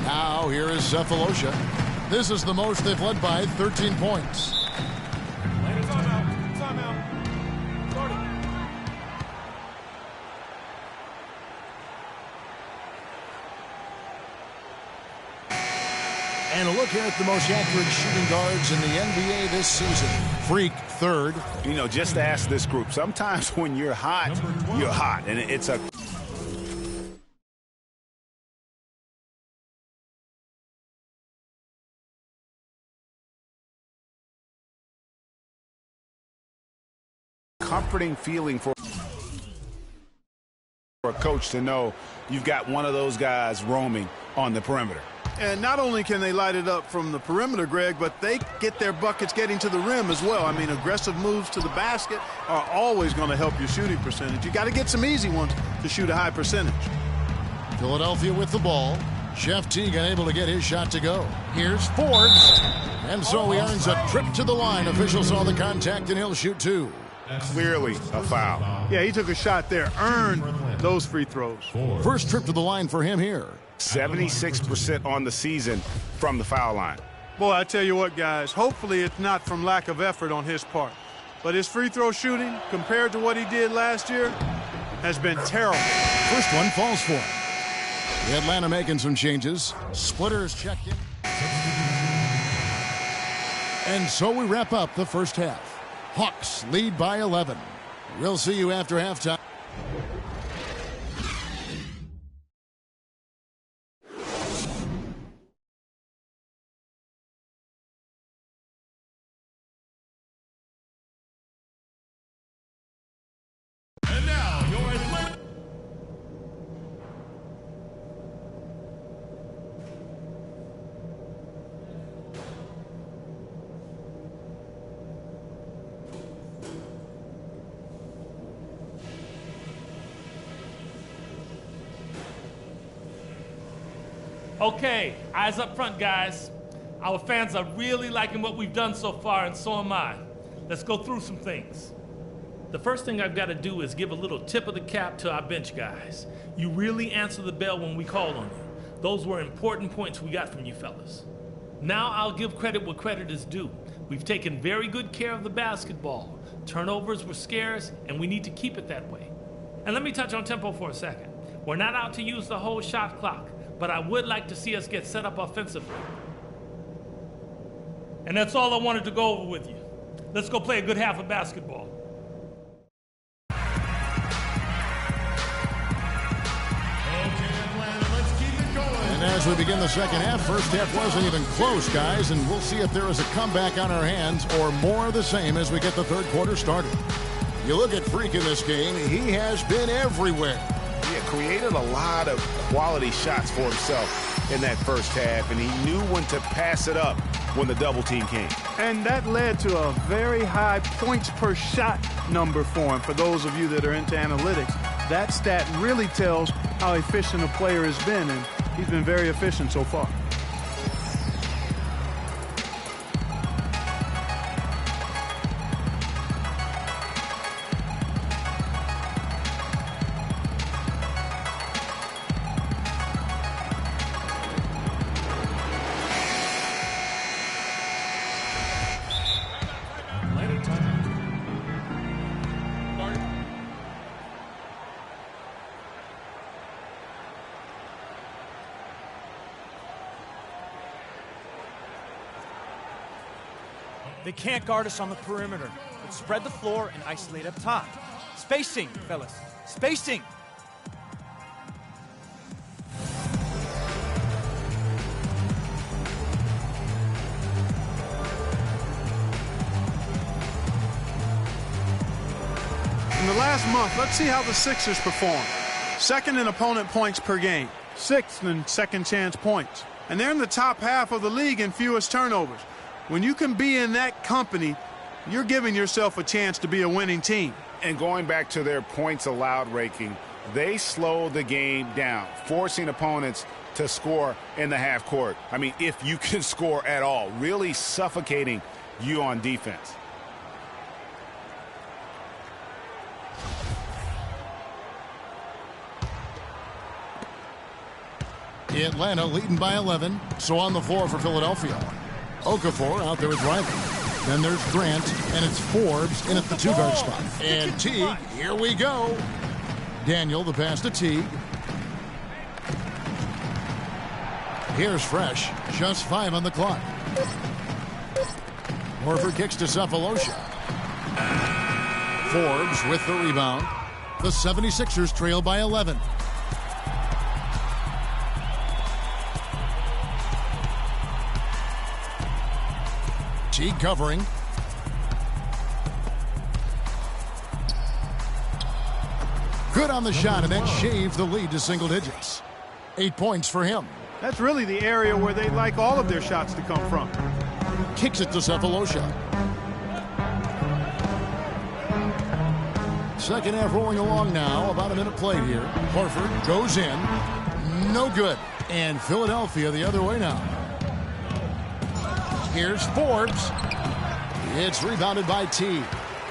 Now here is Sefolosha. This is the most they've led by 13 points. And a look here at the most accurate shooting guards in the NBA this season. Freak, third. You know, just ask this group. Sometimes when you're hot, you're hot. And it's a comforting feeling for a coach to know you've got one of those guys roaming on the perimeter. And not only can they light it up from the perimeter, Greg, but they get their buckets getting to the rim as well. I mean, aggressive moves to the basket are always going to help your shooting percentage. You got to get some easy ones to shoot a high percentage. Philadelphia with the ball. Jeff Teague unable to get his shot to go. Here's Forbes. And so he earns a trip to the line. Officials saw the contact, and he'll shoot 2. Clearly a foul. Yeah, he took a shot there, earned those free throws. First trip to the line for him here. 76% on the season from the foul line. Boy, I tell you what, guys, hopefully it's not from lack of effort on his part. but his free throw shooting compared to what he did last year has been terrible. First one falls for him. The Atlanta making some changes. Splitters checked in. And so we wrap up the first half. Hawks lead by 11. We'll see you after halftime. And now, your Atlanta. Okay, eyes up front, guys. Our fans are really liking what we've done so far, and so am I. Let's go through some things. The first thing I've got to do is give a little tip of the cap to our bench guys. You really answered the bell when we called on you. Those were important points we got from you fellas. Now I'll give credit where credit is due. We've taken very good care of the basketball. Turnovers were scarce, and we need to keep it that way. And let me touch on tempo for a second. We're not out to use the whole shot clock, but I would like to see us get set up offensively. And that's all I wanted to go over with you. Let's go play a good half of basketball. And as we begin the second half, first half wasn't even close, guys, and we'll see if there is a comeback on our hands or more of the same as we get the third quarter started. You look at Freak in this game, he has been everywhere. Yeah, created a lot of quality shots for himself in that first half, and he knew when to pass it up when the double team came. And that led to a very high points per shot number for him. For those of you that are into analytics, that stat really tells how efficient a player has been, and he's been very efficient so far. They can't guard us on the perimeter. Let's spread the floor and isolate up top. Spacing, fellas. Spacing. In the last month, let's see how the Sixers perform. Second in opponent points per game. Sixth in second chance points. And they're in the top half of the league in fewest turnovers. When you can be in that company, you're giving yourself a chance to be a winning team. And going back to their points allowed ranking, they slowed the game down, forcing opponents to score in the half court. I mean, if you can score at all, really suffocating you on defense. Atlanta leading by 11, so on the floor for Philadelphia. Okafor out there with Riley. Then there's Grant, and it's Forbes in at the two-guard spot. And Teague, here we go. Daniel, the pass to Teague. Here's Fresh, just 5 on the clock. Horford kicks to Sefolosha. Forbes with the rebound. The 76ers trail by 11. Teague covering. Good on the shot, and that shaved the lead to single digits. 8 points for him. That's really the area where they like all of their shots to come from. Kicks it to Sefolosha. Second half rolling along now. About a minute played here. Horford goes in. No good. And Philadelphia the other way now. Here's Forbes. It's rebounded by Teague.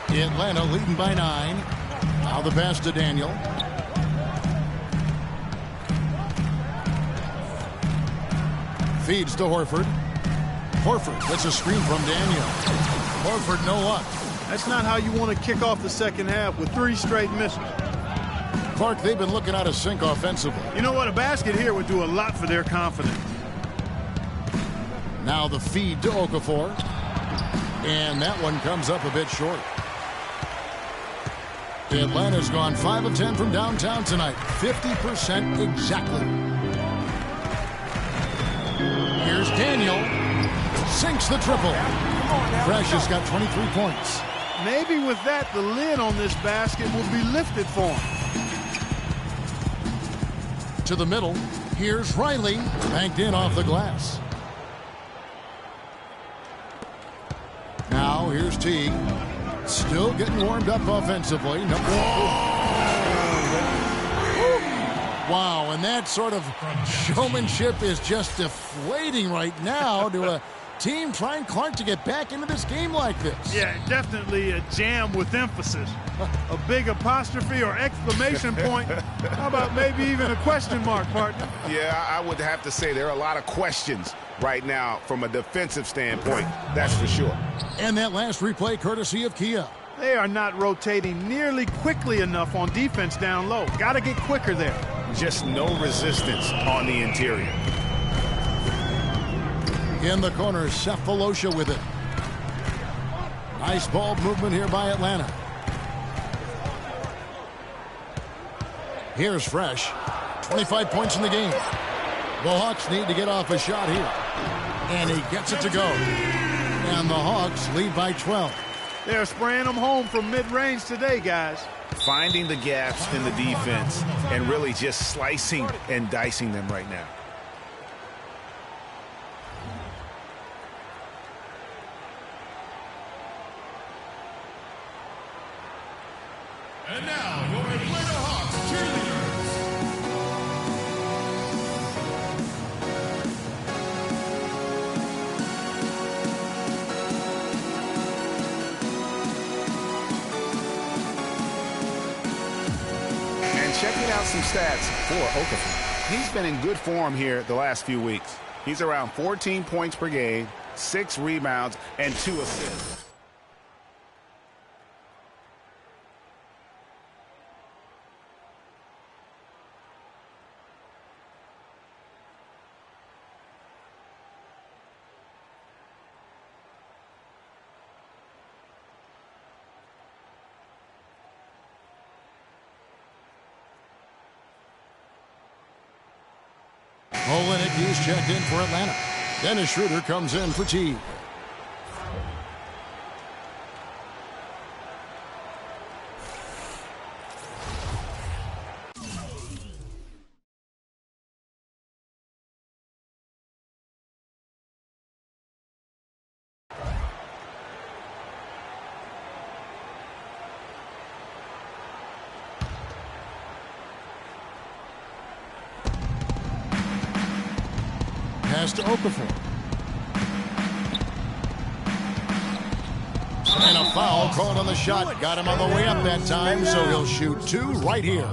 Atlanta leading by 9. Now the pass to Daniel. Feeds to Horford. Horford gets a screen from Daniel. Horford no luck. That's not how you want to kick off the second half with 3 straight misses. Clark, they've been looking out of sync offensively. You know what? A basket here would do a lot for their confidence. Now the feed to Okafor. And that one comes up a bit short. Atlanta's gone 5 of 10 from downtown tonight. 50% exactly. Here's Daniel. Sinks the triple. Fresh has got 23 points. Maybe with that, the lid on this basket will be lifted for him. To the middle. Here's Riley. Banked in off the glass. Now here's Teague. Still getting warmed up offensively. Wow, and that sort of showmanship is just deflating right now to a team trying Clark to get back into this game like this. Yeah, definitely a jam with emphasis. A big apostrophe or exclamation point. How about maybe even a question mark, partner? Yeah, I would have to say there are a lot of questions right now from a defensive standpoint, that's for sure. And that last replay courtesy of Kia. They are not rotating nearly quickly enough on defense down low. Got to get quicker there. Just no resistance on the interior. In the corner, Cephalosha with it. Nice ball movement here by Atlanta. Here's Fresh. 25 points in the game. The Hawks need to get off a shot here. And he gets it to go. And the Hawks lead by 12. They're spraying them home from mid-range today, guys. Finding the gaps in the defense and really just slicing and dicing them right now. And now, your Atlanta Hawks cheerleaders. And checking out some stats for Okafor. He's been in good form here the last few weeks. He's around 14 points per game, 6 rebounds, and 2 assists. Olenek is checked in for Atlanta. Dennis Schroeder comes in for Teague. Pass to Okafor. And a foul called on the shot. Got him on the way up that time, so he'll shoot 2 right here.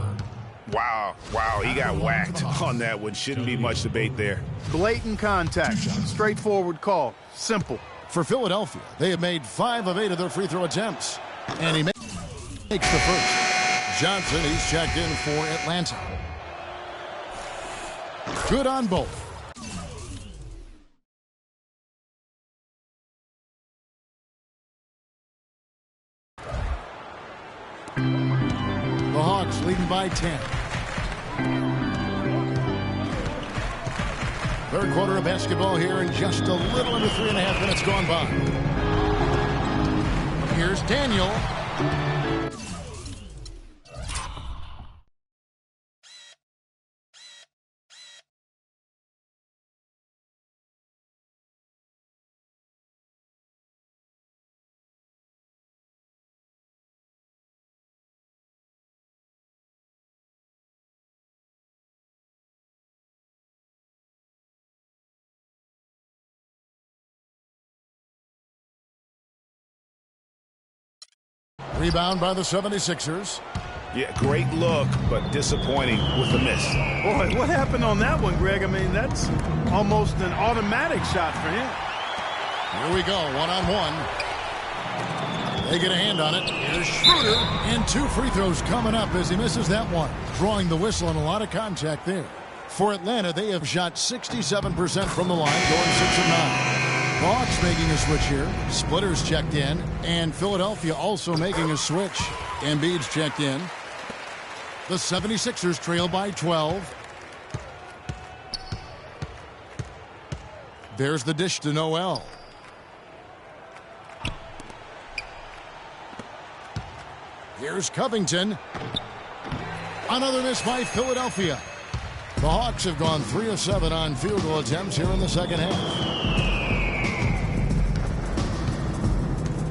Wow, he got whacked on that one. Shouldn't be much debate there. Blatant contact. Straightforward call. Simple. For Philadelphia, they have made 5 of 8 of their free throw attempts. And he makes the first. Johnson, he's checked in for Atlanta. Good on both. The Hawks leading by 10. Third quarter of basketball here in just a little under 3.5 minutes gone by. Here's Daniel. Rebound by the 76ers. Yeah, great look, but disappointing with the miss. Boy, what happened on that one, Greg? I mean, that's almost an automatic shot for him. Here we go, 1-on-1. They get a hand on it. Here's Schroeder. And 2 free throws coming up as he misses that one. Drawing the whistle and a lot of contact there. For Atlanta, they have shot 67% from the line, going 6 of 9. Hawks making a switch here. Splitters checked in. And Philadelphia also making a switch. Embiid's checked in. The 76ers trail by 12. There's the dish to Noel. Here's Covington. Another miss by Philadelphia. The Hawks have gone 3 of 7 on field goal attempts here in the second half.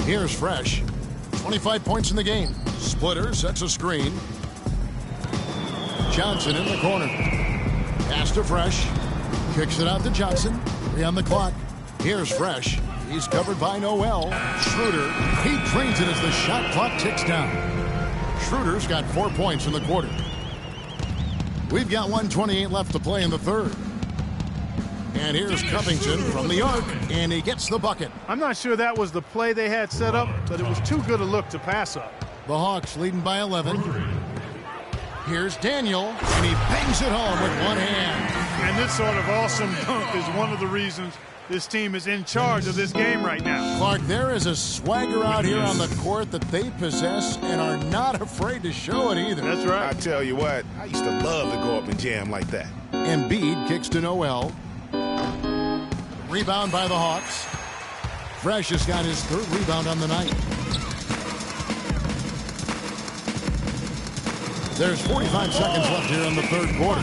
Here's Fresh. 25 points in the game. Splitter sets a screen. Johnson in the corner. Pass to Fresh. Kicks it out to Johnson. 3 on the clock. Here's Fresh. He's covered by Noel. Schroeder. He drains it as the shot clock ticks down. Schroeder's got 4 points in the quarter. We've got 1:28 left to play in the third. And here's Covington from the arc, and he gets the bucket. I'm not sure that was the play they had set up, but it was too good a look to pass up. The Hawks leading by 11. Here's Daniel, and he bangs it home with one hand. And this sort of awesome dunk is one of the reasons this team is in charge of this game right now. Clark, there is a swagger out here on the court that they possess and are not afraid to show it either. That's right. I tell you what, I used to love to go up and jam like that. Embiid kicks to Noel. Rebound by the Hawks. Fresh has got his 3rd rebound on the night. There's 45 seconds left here in the third quarter.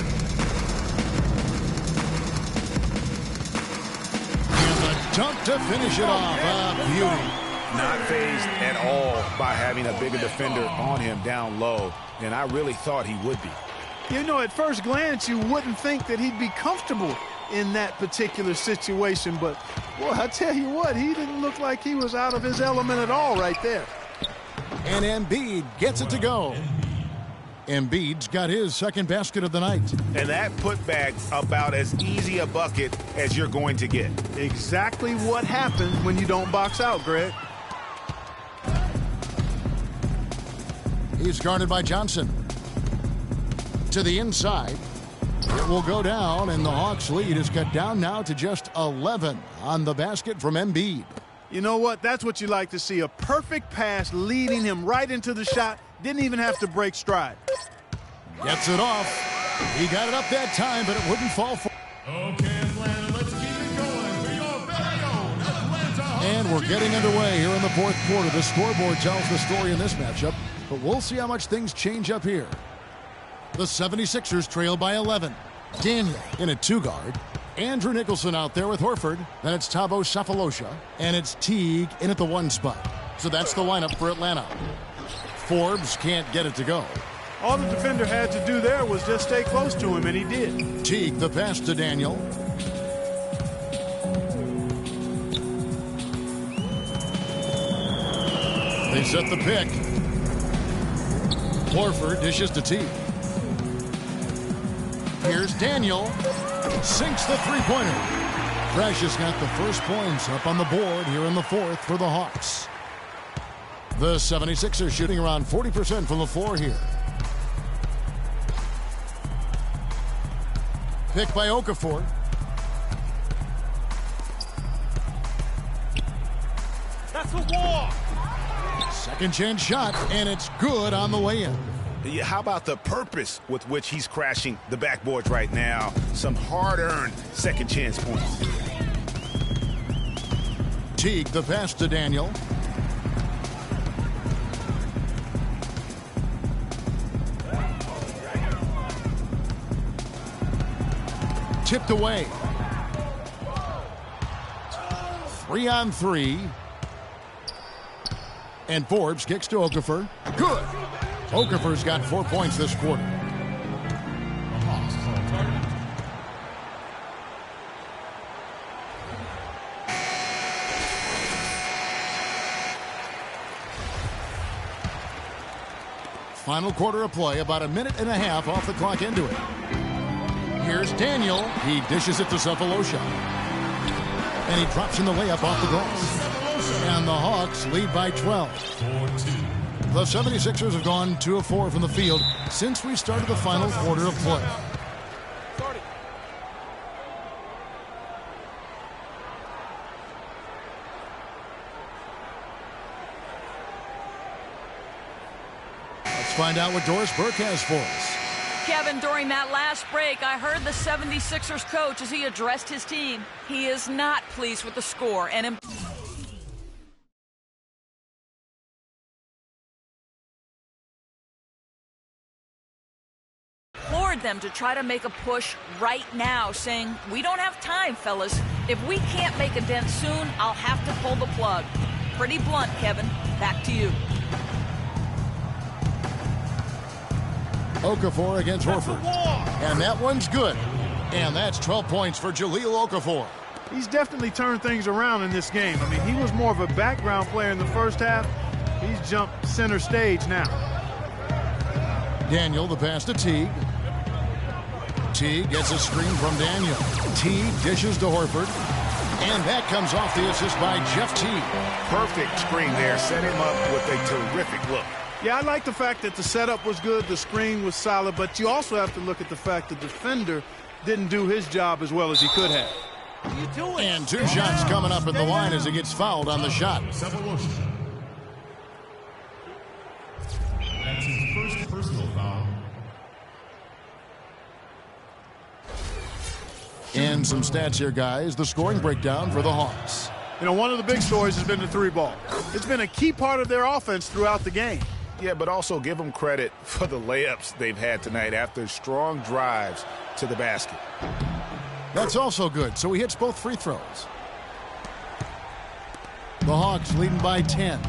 And the dunk to finish it off. A beauty. Not fazed at all by having a bigger defender on him down low, and I really thought he would be. You know, at first glance, you wouldn't think that he'd be comfortable in that particular situation, but boy, I tell you what, he didn't look like he was out of his element at all right there. And Embiid gets it to go. Embiid's got his 2nd basket of the night. And that putback about as easy a bucket as you're going to get. Exactly what happens when you don't box out, Greg. He's guarded by Johnson. To the inside. It will go down, and the Hawks' lead is cut down now to just 11 on the basket from Embiid. You know what? That's what you like to see. A perfect pass leading him right into the shot. Didn't even have to break stride. Gets it off. He got it up that time, but it wouldn't fall for. Okay, Atlanta, let's keep it going for your very own Atlanta. And we're getting underway here in the fourth quarter. The scoreboard tells the story in this matchup, but we'll see how much things change up here. The 76ers trail by 11. Daniel in a 2-guard. Andrew Nicholson out there with Horford. Then it's Thabo Sefolosha. And it's Teague in at the 1 spot. So that's the lineup for Atlanta. Forbes can't get it to go. All the defender had to do there was just stay close to him, and he did. Teague the pass to Daniel. They set the pick. Horford dishes to Teague. Here's Daniel. Sinks the 3-pointer. Fresh has got the first points up on the board here in the fourth for the Hawks. The 76ers shooting around 40% from the floor here. Pick by Okafor. That's a walk. Second chance shot, and it's good on the way in. How about the purpose with which he's crashing the backboards right now? Some hard-earned second chance points. Teague the pass to Daniel. Tipped away. 3-on-3. And Forbes kicks to Okafor. Good. Okafor's got 4 points this quarter. Final quarter of play, about a minute and a half off the clock into it. Here's Daniel. He dishes it to Sefolosha. And he drops in the layup off the glass. And the Hawks lead by 12. The 76ers have gone 2 of 4 from the field since we started the final quarter of play. Let's find out what Doris Burke has for us. Kevin, during that last break, I heard the 76ers coach as he addressed his team. He is not pleased with the score and implored them to try to make a push right now, saying, "We don't have time, fellas. If we can't make a dent soon, I'll have to pull the plug." Pretty blunt, Kevin. Back to you. Okafor against Horford. And that one's good. And that's 12 points for Jahlil Okafor. He's definitely turned things around in this game. I mean, he was more of a background player in the first half. He's jumped center stage now. Daniel, the pass to Teague. Teague gets a screen from Daniel. Teague dishes to Horford. And that comes off the assist by Jeff Teague. Perfect screen there. Set him up with a terrific look. Yeah, I like the fact that the setup was good, the screen was solid, but you also have to look at the fact the defender didn't do his job as well as he could have. And 2 shots coming up at the line as he gets fouled on the shot. That's his first personal foul. And some stats here, guys. The scoring breakdown for the Hawks. You know, one of the big stories has been the 3-ball. It's been a key part of their offense throughout the game. Yeah, but also give them credit for the layups they've had tonight after strong drives to the basket. That's also good, so he hits both free throws. The Hawks leading by 10.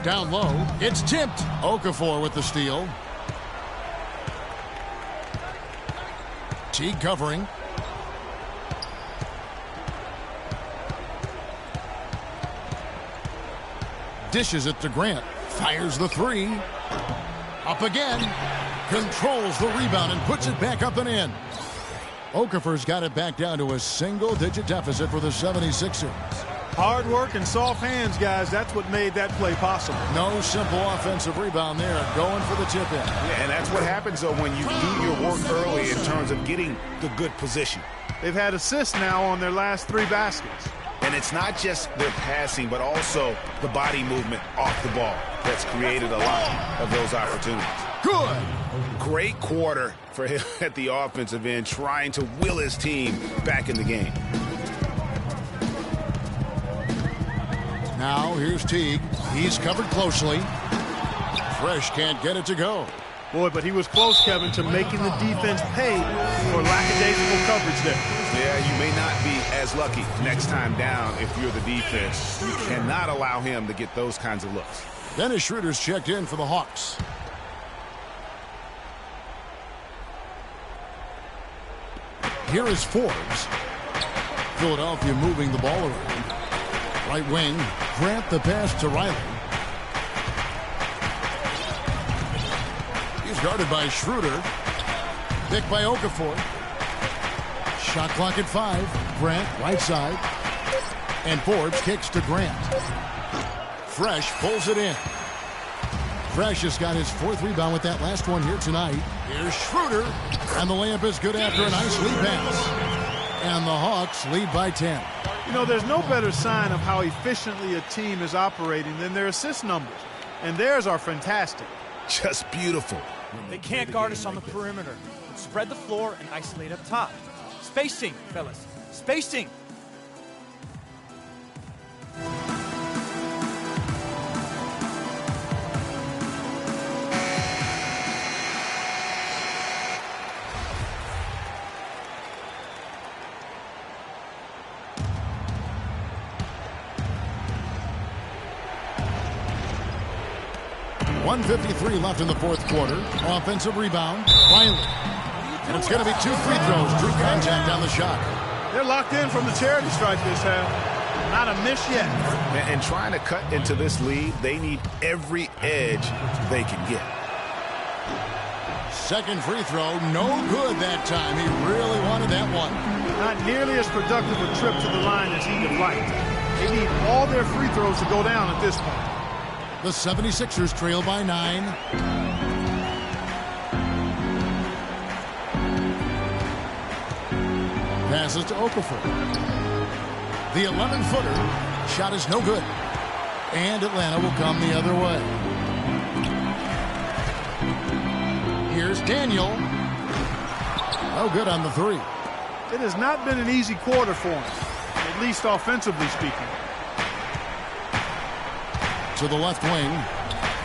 Down low, it's tipped. Okafor with the steal. Teague covering. Dishes it to Grant. Fires the 3. Up again. Controls the rebound and puts it back up and in. Okafor's got it back down to a single-digit deficit for the 76ers. Hard work and soft hands, guys. That's what made that play possible. No simple offensive rebound there. Going for the tip-in. Yeah, and that's what happens, though, when you do your work early in terms of getting the good position. They've had assists now on their last 3 baskets. And it's not just their passing, but also the body movement off the ball that's created a lot of those opportunities. Good. Great quarter for him at the offensive end, trying to will his team back in the game. Now here's Teague. He's covered closely. Fresh can't get it to go. Boy, but he was close, Kevin, to making the defense pay for lackadaisical coverage there. Yeah, you may not be as lucky next time down if you're the defense. You cannot allow him to get those kinds of looks. Dennis Schroeder's checked in for the Hawks. Here is Forbes. Philadelphia moving the ball around. Right wing, Grant the pass to Riley. He's guarded by Schroeder. Picked by Okafor. Shot clock at 5. Grant, right side. And Forbes kicks to Grant. Fresh pulls it in. Fresh has got his 4th rebound with that last one here tonight. Here's Schroeder. And the layup is good after a nice lead pass. And the Hawks lead by 10. You know, there's no better sign of how efficiently a team is operating than their assist numbers. And theirs are fantastic. Just beautiful. They can't guard us on the perimeter. Spread the floor and isolate up top. Spacing, fellas. Spacing. .153 left in the 4th quarter. Offensive rebound. Riley. And it's going to be 2 free throws. Drew contact on the shot. They're locked in from the charity stripe this half. Not a miss yet. And trying to cut into this lead, they need every edge they can get. Second free throw, no good that time. He really wanted that one. Not nearly as productive a trip to the line as he would like. They need all their free throws to go down at this point. The 76ers trail by 9. Passes to Okafor. The 11-footer shot is no good. And Atlanta will come the other way. Here's Daniel. No good on the 3. It has not been an easy quarter for him, at least offensively speaking. To the left wing.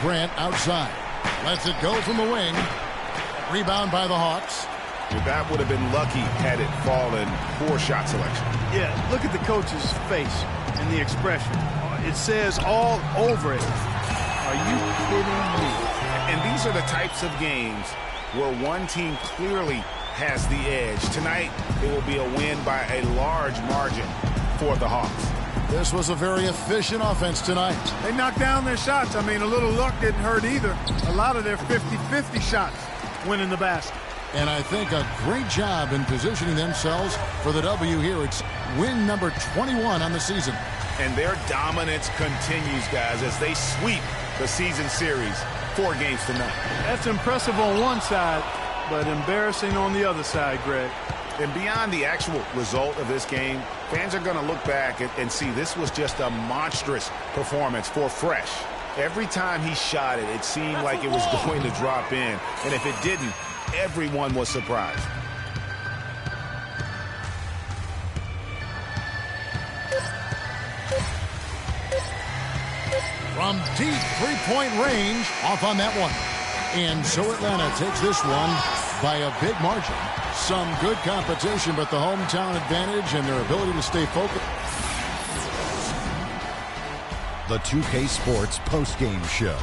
Grant outside. Lets it go from the wing. Rebound by the Hawks. Well, that would have been lucky had it fallen. Poor shot selection. Yeah, look at the coach's face and the expression. It says all over it. Are you kidding me? And these are the types of games where one team clearly has the edge. Tonight, it will be a win by a large margin for the Hawks. This was a very efficient offense tonight. They knocked down their shots. I mean, a little luck didn't hurt either. A lot of their 50-50 shots went in the basket. And I think a great job in positioning themselves for the W here. It's win number 21 on the season. And their dominance continues, guys, as they sweep the season series. 4 games tonight. That's impressive on one side, but embarrassing on the other side, Greg. And beyond the actual result of this game, fans are going to look back and see this was just a monstrous performance for Fresh. Every time he shot it, it seemed like it was going to drop in. And if it didn't, everyone was surprised. From deep three-point range, off on that one. And so Atlanta takes this one by a big margin. Some good competition, but the hometown advantage and their ability to stay focused. The 2K Sports postgame show.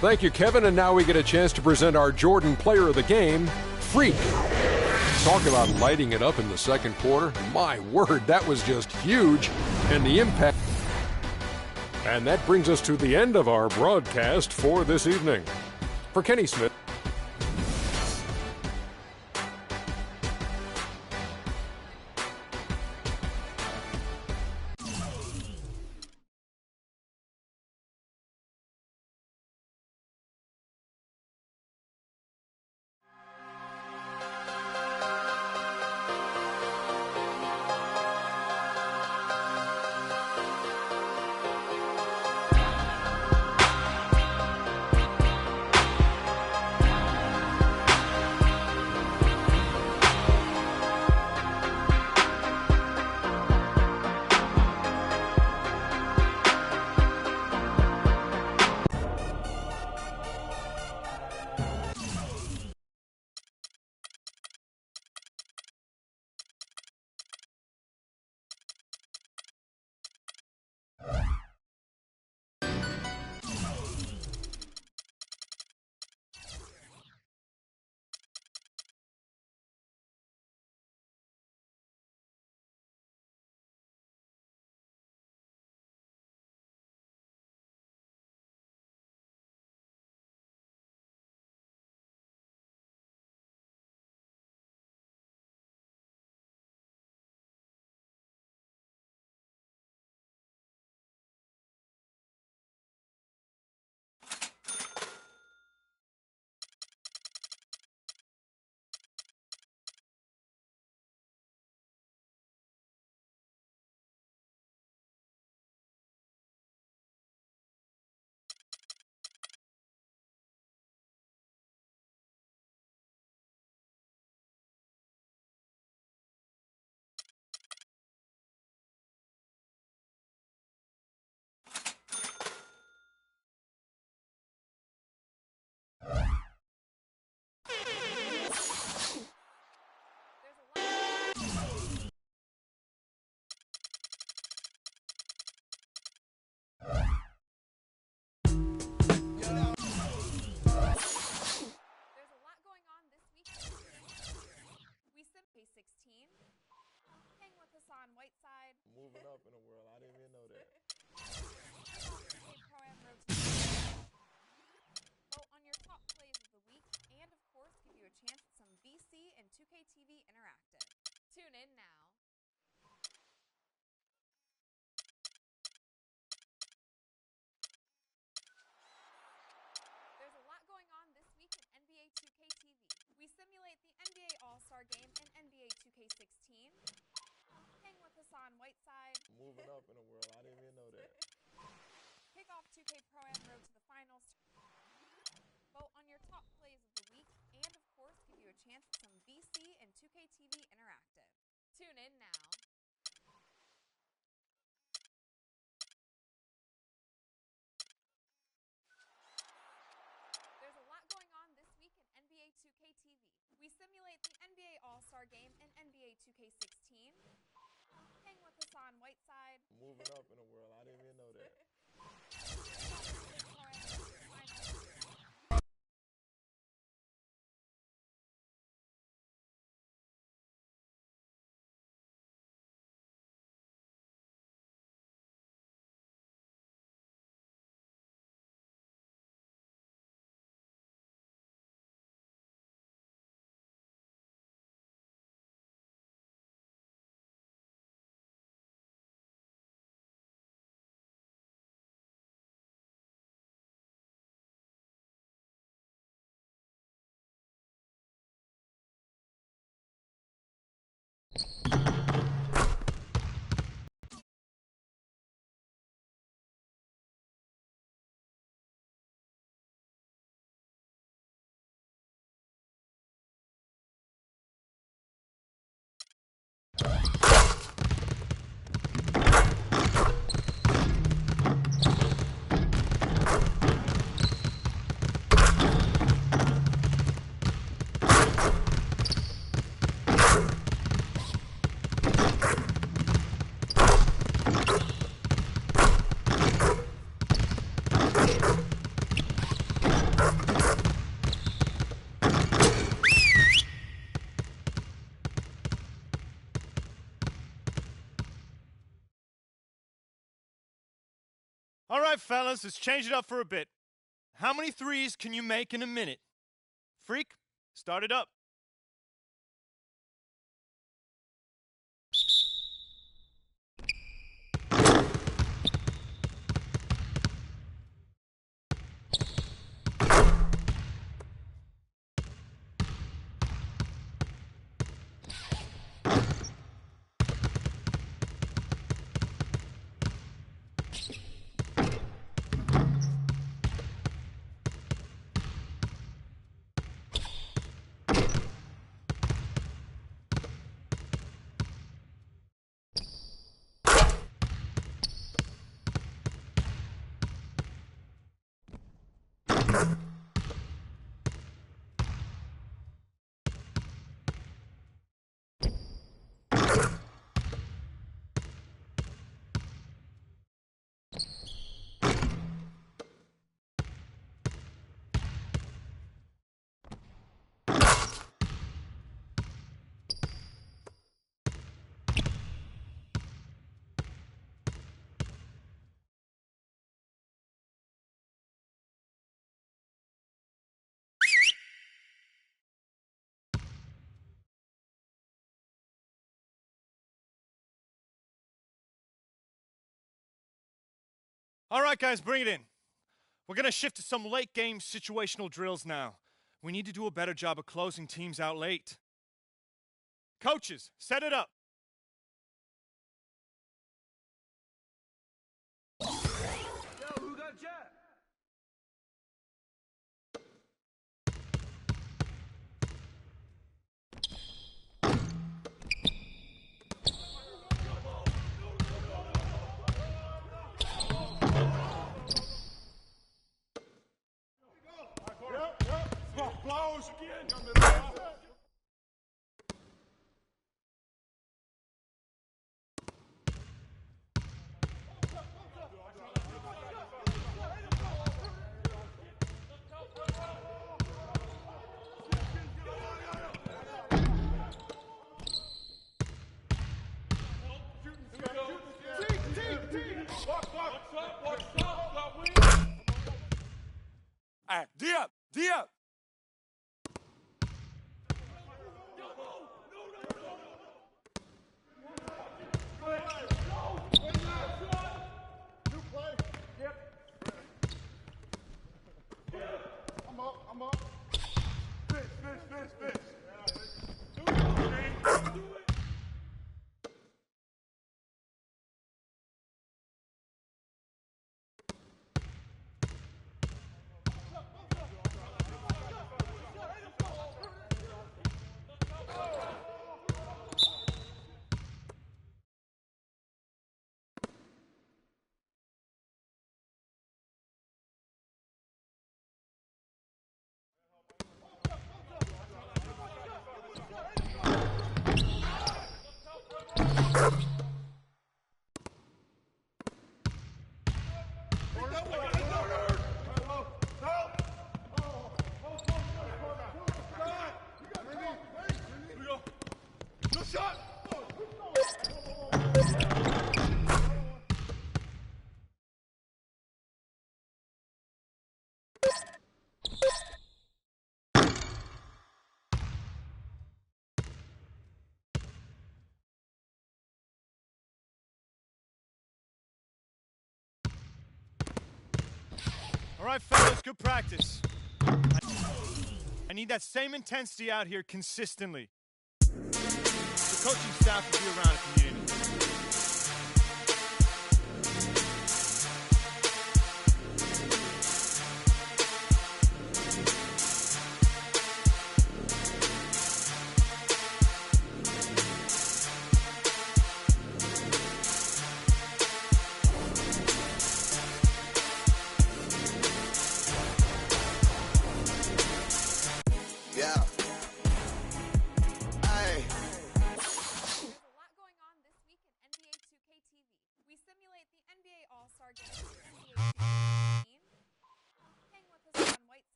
Thank you, Kevin. And now we get a chance to present our Jordan Player of the Game, Freak. Talk about lighting it up in the second quarter. My word, that was just huge. And the impact. And that brings us to the end of our broadcast for this evening. For Kenny Smith. 2K TV Interactive. Tune in now. There's a lot going on this week in NBA 2K TV. We simulate the NBA All-Star Game and NBA 2K16. Hang with Hassan Whiteside. Moving up in the world. I didn't even know that. Kick off 2K Pro-Am Road to the Finals. Vote on your top plays of the week. And, of course, give you a chance at some VC and 2K TV Interactive. Tune in now. There's a lot going on this week in NBA 2K TV. We simulate the NBA All-Star Game and NBA 2K16. Hang with Hassan Whiteside. Moving up in the world. I didn't even know that. All right, fellas, let's change it up for a bit. How many threes can you make in a minute? Freak, start it up. All right, guys, bring it in. We're going to shift to some late game situational drills now. We need to do a better job of closing teams out late. Coaches, set it up. Yo, who got Jack? Blows again. D up, D up. All right, fellas, good practice. I need that same intensity out here consistently. The coaching staff will be around if you need anything.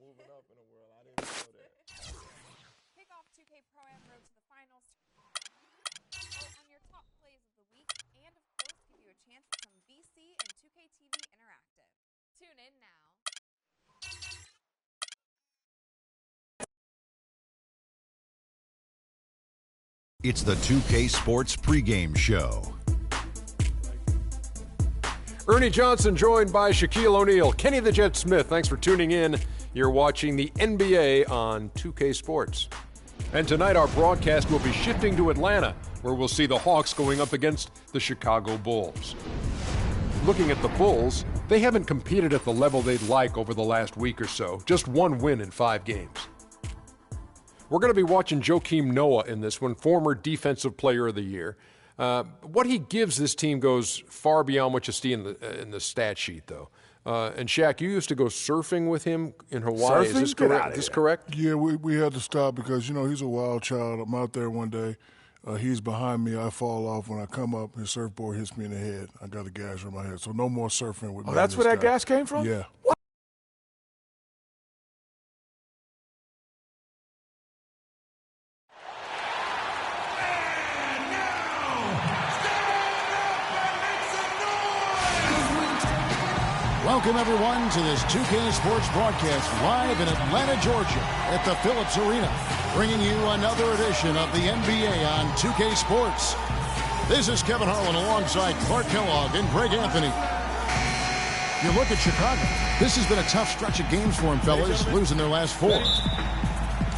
Moving up in the world. I didn't even know that. Kickoff 2K Pro-Am Road to the finals. Vote on your top plays of the week and, of course, give you a chance at some VC and 2K TV Interactive. Tune in now. It's the 2K Sports pregame show. Ernie Johnson joined by Shaquille O'Neal. Kenny the Jet Smith, thanks for tuning in. You're watching the NBA on 2K Sports. And tonight our broadcast will be shifting to Atlanta, where we'll see the Hawks going up against the Chicago Bulls. Looking at the Bulls, they haven't competed at the level they'd like over the last week or so. Just one win in 5 games. We're going to be watching Joakim Noah in this one, former Defensive Player of the Year. What he gives this team goes far beyond what you see in the stat sheet, though. And Shaq, you used to go surfing with him in Hawaii. Surfing? Is this correct? Is this correct? Yeah, we had to stop because, he's a wild child. I'm out there one day. He's behind me. I fall off. When I come up, his surfboard hits me in the head. I got a gash on my head. So no more surfing with me. Oh, that's where that gash came from? Yeah. What? Welcome, everyone, to this 2K Sports broadcast live in Atlanta, Georgia at the Phillips Arena, bringing you another edition of the NBA on 2K Sports. This is Kevin Harlan alongside Clark Kellogg and Greg Anthony. You look at Chicago. This has been a tough stretch of games for them, fellas, losing their last 4.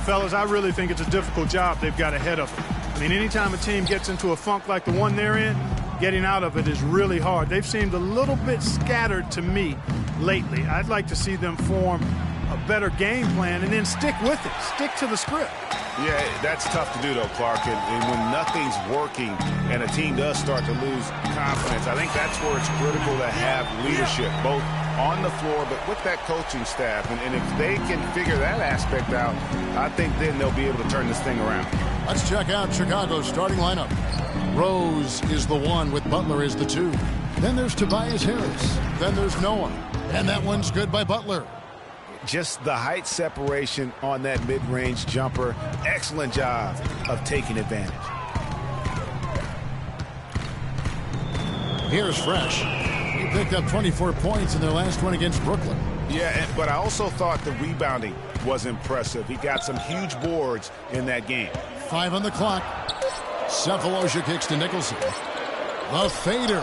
Fellas, I really think it's a difficult job they've got ahead of them. I mean, anytime a team gets into a funk like the one they're in, getting out of it is really hard. They've seemed a little bit scattered to me lately. I'd like to see them form a better game plan and then stick with it. Stick to the script. Yeah, that's tough to do, though, Clark. And when nothing's working and a team does start to lose confidence, I think that's where it's critical to have leadership, both on the floor but with that coaching staff. And if they can figure that aspect out, I think then they'll be able to turn this thing around. Let's check out Chicago's starting lineup. Rose is the 1 with Butler as the 2. Then there's Tobias Harris. Then there's Noah. And that one's good by Butler. Just the height separation on that mid-range jumper. Excellent job of taking advantage. Here's Fresh. He picked up 24 points in their last one against Brooklyn. Yeah, but I also thought the rebounding was impressive. He got some huge boards in that game. 5 on the clock. Cephalosha kicks to Nicholson. The fader.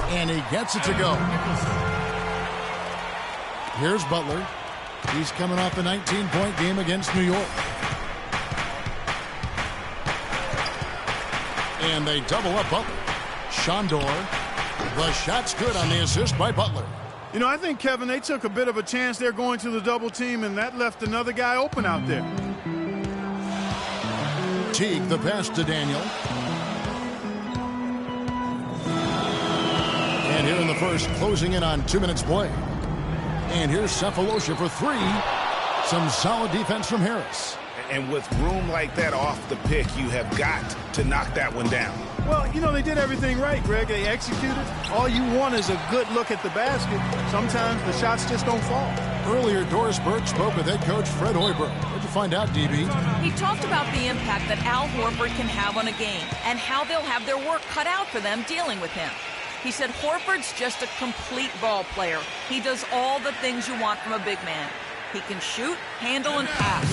And he gets it to go. Here's Butler. He's coming off a 19-point game against New York. And they double up Butler. Shondor. The shot's good on the assist by Butler. You know, I think, Kevin, they took a bit of a chance there going to the double team, and that left another guy open out there. Teague, the pass to Daniel. And here in the first, closing in on 2 minutes play. And here's Cephalosha for 3. Some solid defense from Harris. And with room like that off the pick, you have got to knock that one down. Well, you know, they did everything right, Greg. They executed. All you want is a good look at the basket. Sometimes the shots just don't fall. Earlier, Doris Burke spoke with head coach Fred Hoiberg. What'd you find out, DB? He talked about the impact that Al Horford can have on a game and how they'll have their work cut out for them dealing with him. He said Horford's just a complete ball player. He does all the things you want from a big man. He can shoot, handle, and pass.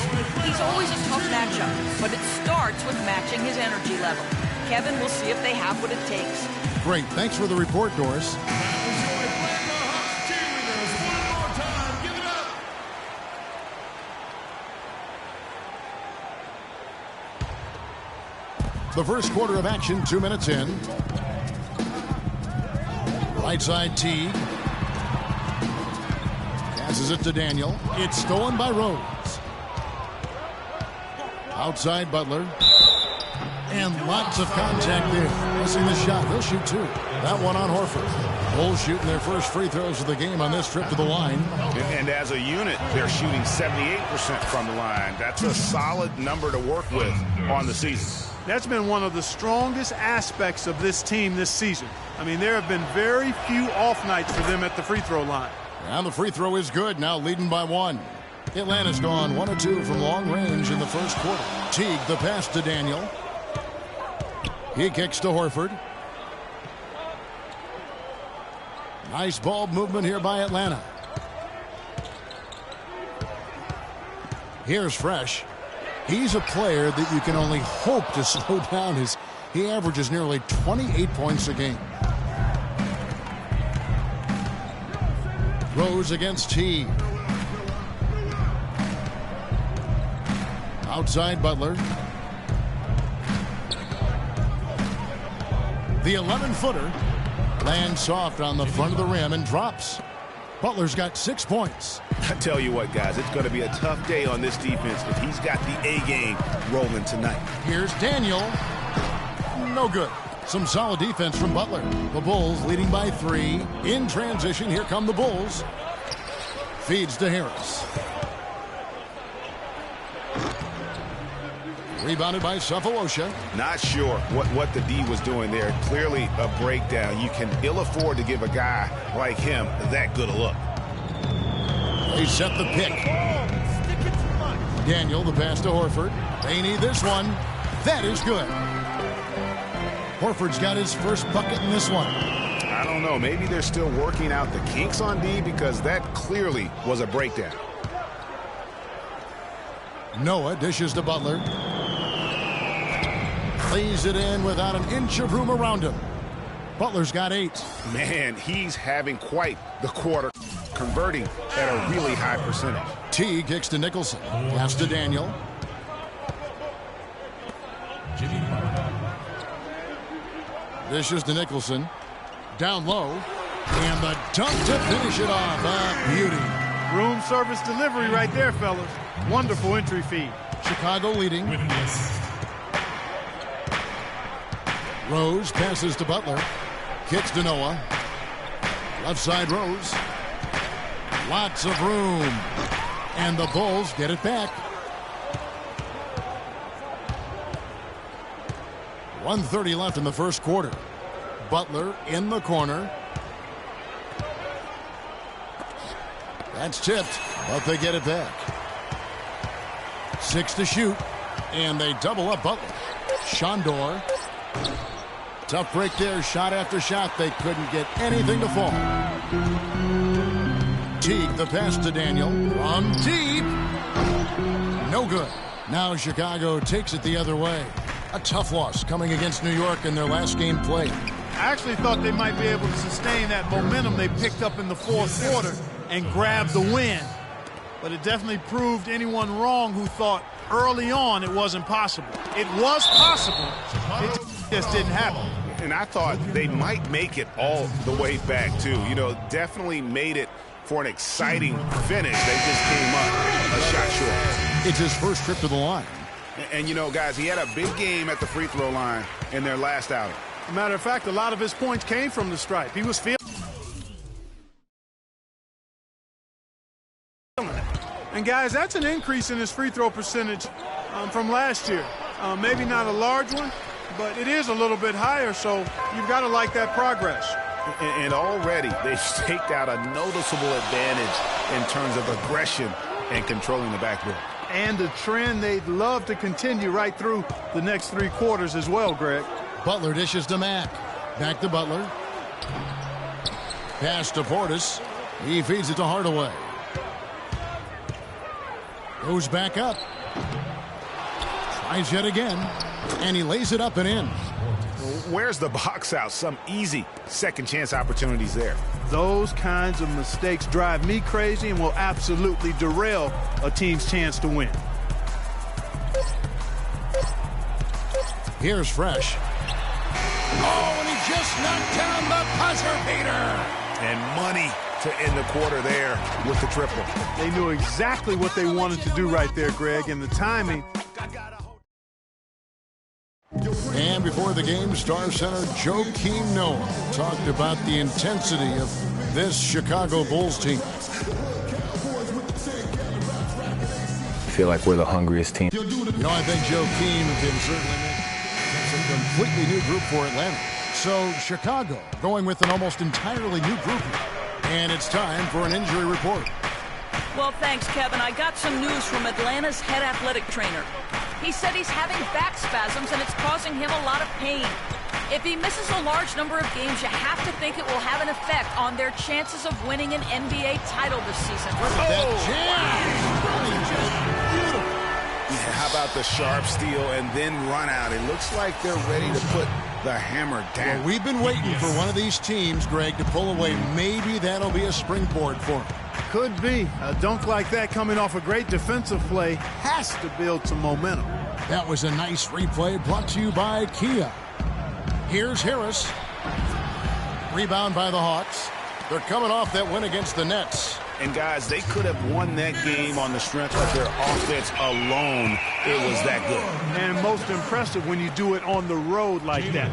He's always a tough matchup, but it starts with matching his energy level. Kevin will see if they have what it takes. Great. Thanks for the report, Doris. The first quarter of action, 2 minutes in. Right side Teague. Passes it to Daniel. It's stolen by Rose. Outside Butler. And lots of contact there. Missing the shot. They'll shoot two. That one on Horford. Bulls shooting their first free throws of the game on this trip to the line. And as a unit, they're shooting 78% from the line. That's a solid number to work with on the season. That's been one of the strongest aspects of this team this season. I mean, there have been very few off nights for them at the free throw line. And the free throw is good, now leading by one. Atlanta's gone 1 of 2 from long range in the first quarter. Teague, the pass to Daniel. He kicks to Horford. Nice ball movement here by Atlanta. Here's Fresh. He's a player that you can only hope to slow down. He averages nearly 28 points a game. Rose against Teague. Outside Butler. The 11-footer lands soft on the front of the rim and drops. Butler's got 6 points. I tell you what, guys, it's going to be a tough day on this defense if he's got the A game rolling tonight. Here's Daniel. No good. Some solid defense from Butler. The Bulls leading by 3. In transition, here come the Bulls. Feeds to Harris. Rebounded by Cephalosha. Not sure what the D was doing there. Clearly a breakdown. You can ill afford to give a guy like him that good a look. They set the pick. Daniel, the pass to Horford. They need this one. That is good. Horford's got his first bucket in this one. I don't know. Maybe they're still working out the kinks on D because that clearly was a breakdown. Noah dishes to Butler. Lays it in without an inch of room around him. Butler's got 8. Man, he's having quite the quarter, converting at a really high percentage. T kicks to Nicholson. Pass to Daniel. Dishes to Nicholson. Down low. And the dunk to finish it off. A beauty. Room service delivery right there, fellas. Wonderful entry feed. Chicago leading. Rose passes to Butler. Kicks to Noah. Left side Rose. Lots of room. And the Bulls get it back. 1:30 left in the first quarter. Butler in the corner. That's tipped, but they get it back. 6 to shoot. And they double up Butler. Shondor. Tough break there, shot after shot. They couldn't get anything to fall. Teague, the pass to Daniel. From deep. No good. Now Chicago takes it the other way. A tough loss coming against New York in their last game played. I actually thought they might be able to sustain that momentum they picked up in the fourth quarter and grab the win. But it definitely proved anyone wrong who thought early on it wasn't possible. It was possible. It just didn't happen. And I thought they might make it all the way back, too. You know, definitely made it for an exciting finish. They just came up a shot short. It's his first trip to the line. And you know, guys, he had a big game at the free throw line in their last outing. As a matter of fact, a lot of his points came from the stripe. He was feeling it. And, guys, that's an increase in his free throw percentage from last year. Maybe not a large one, but it is a little bit higher, so you've got to like that progress. And already they've staked out a noticeable advantage in terms of aggression and controlling the backboard. And a trend they'd love to continue right through the next 3 quarters as well, Greg. Butler dishes to Mack. Back to Butler. Pass to Portis. He feeds it to Hardaway. Goes back up. Tries yet again. And he lays it up and in. Where's the box out? Some easy second chance opportunities there. Those kinds of mistakes drive me crazy and will absolutely derail a team's chance to win. Here's Fresh. Oh, and he just knocked down the buzzer beater. And money to end the quarter there with the triple. They knew exactly what they wanted to do right there, Greg, and the timing. And before the game, Star Center Joakim Noah talked about the intensity of this Chicago Bulls team. I feel like we're the hungriest team. You know, I think Joakim can certainly make a completely new group for Atlanta. So Chicago going with an almost entirely new group. And it's time for an injury report. Well, thanks, Kevin. I got some news from Atlanta's head athletic trainer. He said he's having back spasms and it's causing him a lot of pain. If he misses a large number of games, you have to think it will have an effect on their chances of winning an NBA title this season. How about the sharp steal and then run out? It looks like they're ready to put the hammer down. Well, we've been waiting for one of these teams, Greg, to pull away. Maybe that'll be a springboard for them. Could be. A dunk like that coming off a great defensive play has to build some momentum. That was a nice replay brought to you by Kia. Here's Harris. Rebound by the Hawks. They're coming off that win against the Nets. And guys, they could have won that game on the strength of their offense alone. It was that good. And most impressive when you do it on the road like that.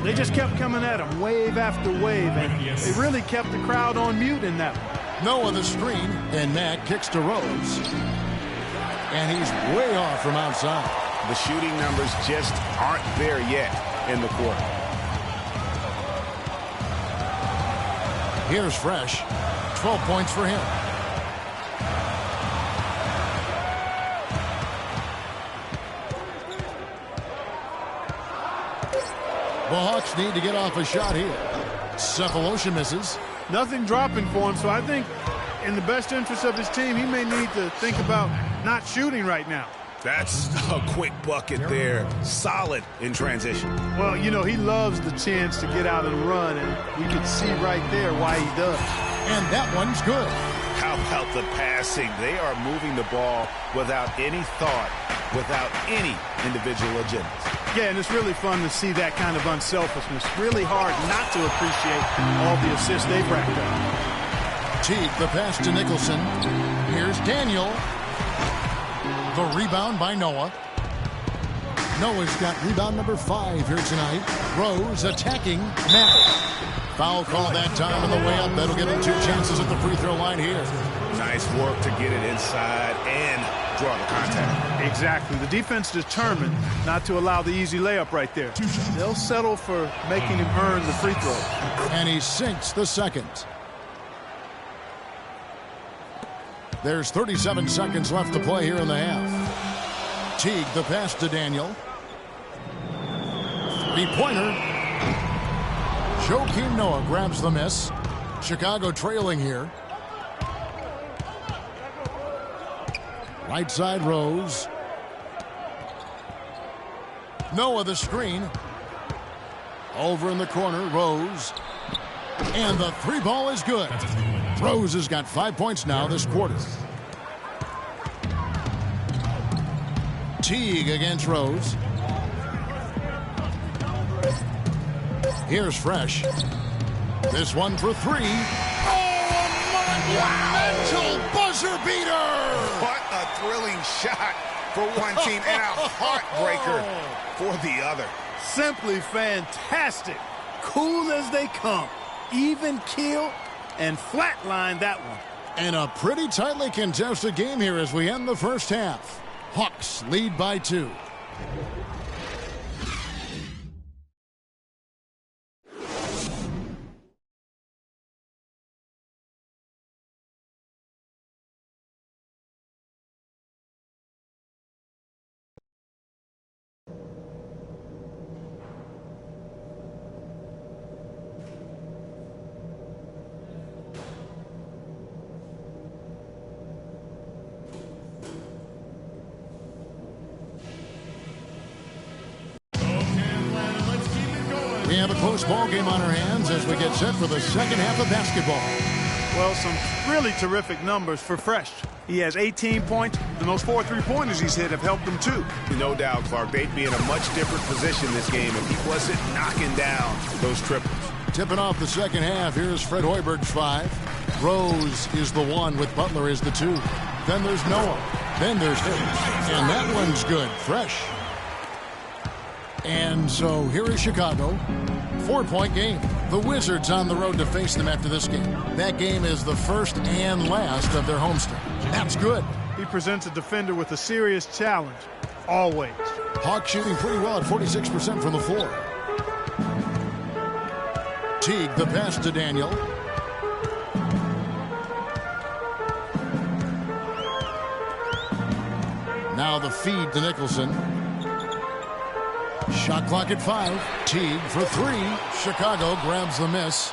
They just kept coming at them wave after wave, and they really kept the crowd on mute in that one. Noah the screen, and Mack kicks to Rose. And he's way off from outside. The shooting numbers just aren't there yet in the quarter. Here's Fresh. 12 points for him. The Hawks need to get off a shot here. Cephalosha misses. Nothing dropping for him, so I think in the best interest of his team, he may need to think about not shooting right now. That's a quick bucket there. Solid in transition. Well, you know, he loves the chance to get out and run, and we can see right there why he does. And that one's good. How about the passing? They are moving the ball without any thought, without any individual agendas. Yeah, and it's really fun to see that kind of unselfishness. Really hard not to appreciate all the assists they've racked up. Teague, the pass to Nicholson. Here's Daniel. The rebound by Noah. Noah's got rebound number 5 here tonight. Rose attacking Mack. Foul call that time on the way up. That'll give him 2 chances at the free throw line here. Nice work to get it inside and draw the contact. Exactly. The defense determined not to allow the easy layup right there. They'll settle for making him earn the free throw. And he sinks the second. There's 37 seconds left to play here in the half. Teague, the pass to Daniel. 3-pointer. Joakim Noah grabs the miss. Chicago trailing here. Right side Rose. Noah the screen. Over in the corner, Rose. And the 3 ball is good. Rose has got 5 points now this quarter. Teague against Rose. Here's Fresh. This one for 3. Oh, a monumental buzzer beater! What a thrilling shot for one team and a heartbreaker for the other. Simply fantastic. Cool as they come. Even keel and flatline that one. And a pretty tightly contested game here as we end the first half. Hawks lead by 2. We have a close ball game on our hands as we get set for the second half of basketball. Well, some really terrific numbers for Fresh. He has 18 points, and those 4 3-pointers he's hit have helped him too. No doubt, Clark. They'd be in a much different position this game if he wasn't knocking down those triples. Tipping off the second half, here's Fred Hoiberg's 5. Rose is the 1 with Butler is the 2. Then there's Noah. Then there's Hayes. And that one's good. Fresh. And so here is Chicago. 4-point game. The Wizards on the road to face them after this game. That game is the first and last of their homestand. That's good. He presents a defender with a serious challenge. Always. Hawks shooting pretty well at 46% from the floor. Teague, the pass to Daniel. Now the feed to Nicholson. Shot clock at 5. Teague for 3. Chicago grabs the miss.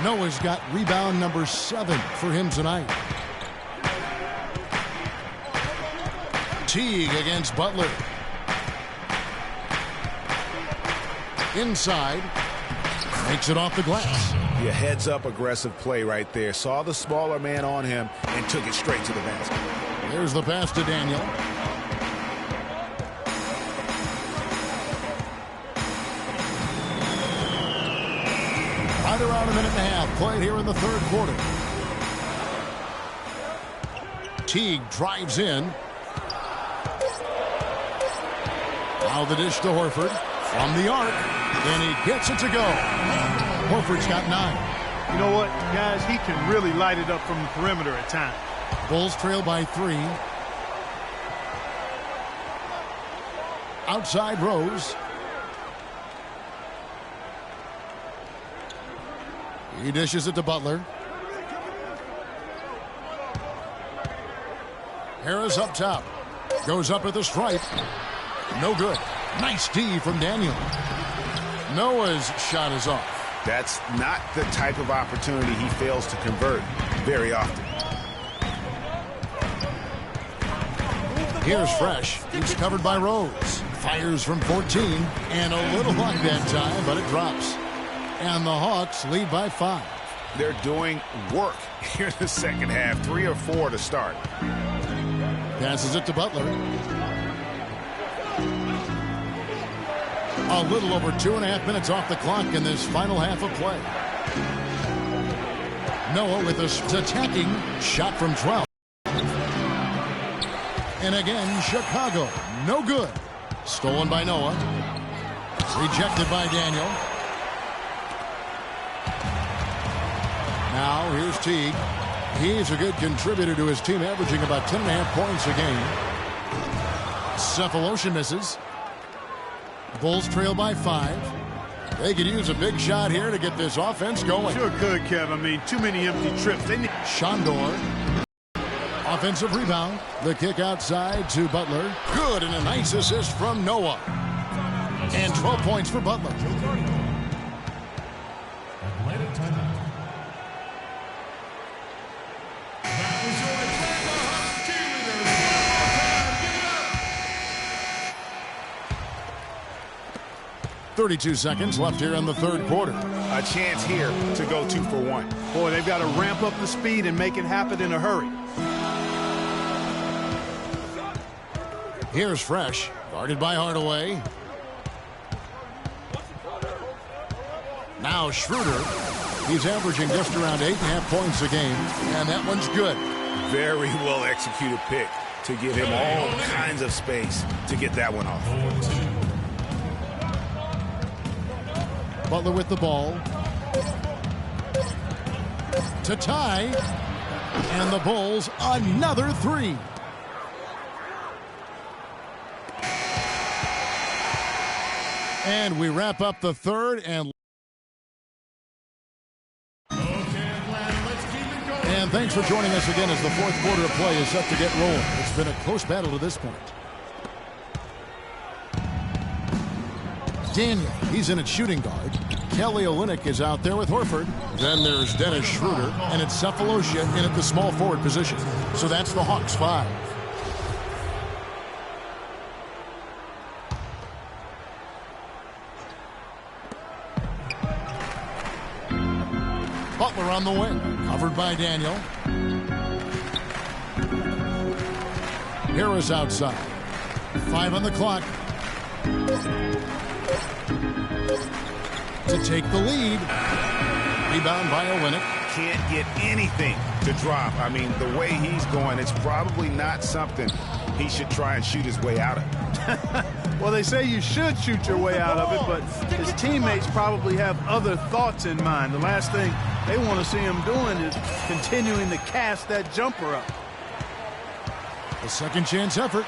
Noah's got rebound number 7 for him tonight. Teague against Butler. Inside. Makes it off the glass. Yeah, heads up aggressive play right there. Saw the smaller man on him and took it straight to the basket. There's the pass to Daniel. Right around a minute and a half played here in the third quarter. Teague drives in. Now the dish to Horford from the arc. And he gets it to go. Horford's got 9. You know what, guys? He can really light it up from the perimeter at times. Bulls trail by 3. Outside Rose. He dishes it to Butler. Harris up top. Goes up at the stripe. No good. Nice D from Daniel. Noah's shot is off. That's not the type of opportunity he fails to convert very often. Here's Fresh. He's covered by Rose. Fires from 14. And a little luck that time, but it drops. And the Hawks lead by 5. They're doing work here in the second half. 3 or 4 to start. Passes it to Butler. A little over 2.5 minutes off the clock in this final half of play. Noah with a attacking shot from 12. And again, Chicago. No good. Stolen by Noah. Rejected by Daniel. Now here's Teague. He's a good contributor to his team, averaging about 10.5 points a game. Cephalosha misses. Bulls trail by 5. They could use a big shot here to get this offense going. Sure could, Kev. I mean, too many empty trips. Shandor. Offensive rebound. The kick outside to Butler. Good, and a nice assist from Noah. And 12 points for Butler. Atlanta timeout. 32 seconds left here in the third quarter. A chance here to go 2 for 1. Boy, they've got to ramp up the speed and make it happen in a hurry. Here's Fresh, guarded by Hardaway. Now Schroeder. He's averaging just around 8.5 points a game, and that one's good. Very well executed pick to give him all kinds of space to get that one off. Butler with the ball. To tie. And the Bulls another 3. And we wrap up the third and thanks for joining us again as the fourth quarter of play is set to get rolling. It's been a close battle to this point. Daniel, he's in at shooting guard. Kelly Olynyk is out there with Horford. Then there's Dennis Schroeder, and it's Cephalosha in at the small forward position. So that's the Hawks 5. Butler on the wing. Covered by Daniel. Harris outside. 5 on the clock. To take the lead. Rebound by Olynyk. Can't get anything to drop. I mean, the way he's going, it's probably not something he should try and shoot his way out of. Well, they say you should shoot your way out of it, but his teammates probably have other thoughts in mind. The last thing they want to see him doing is continuing to cast that jumper up. A second chance effort.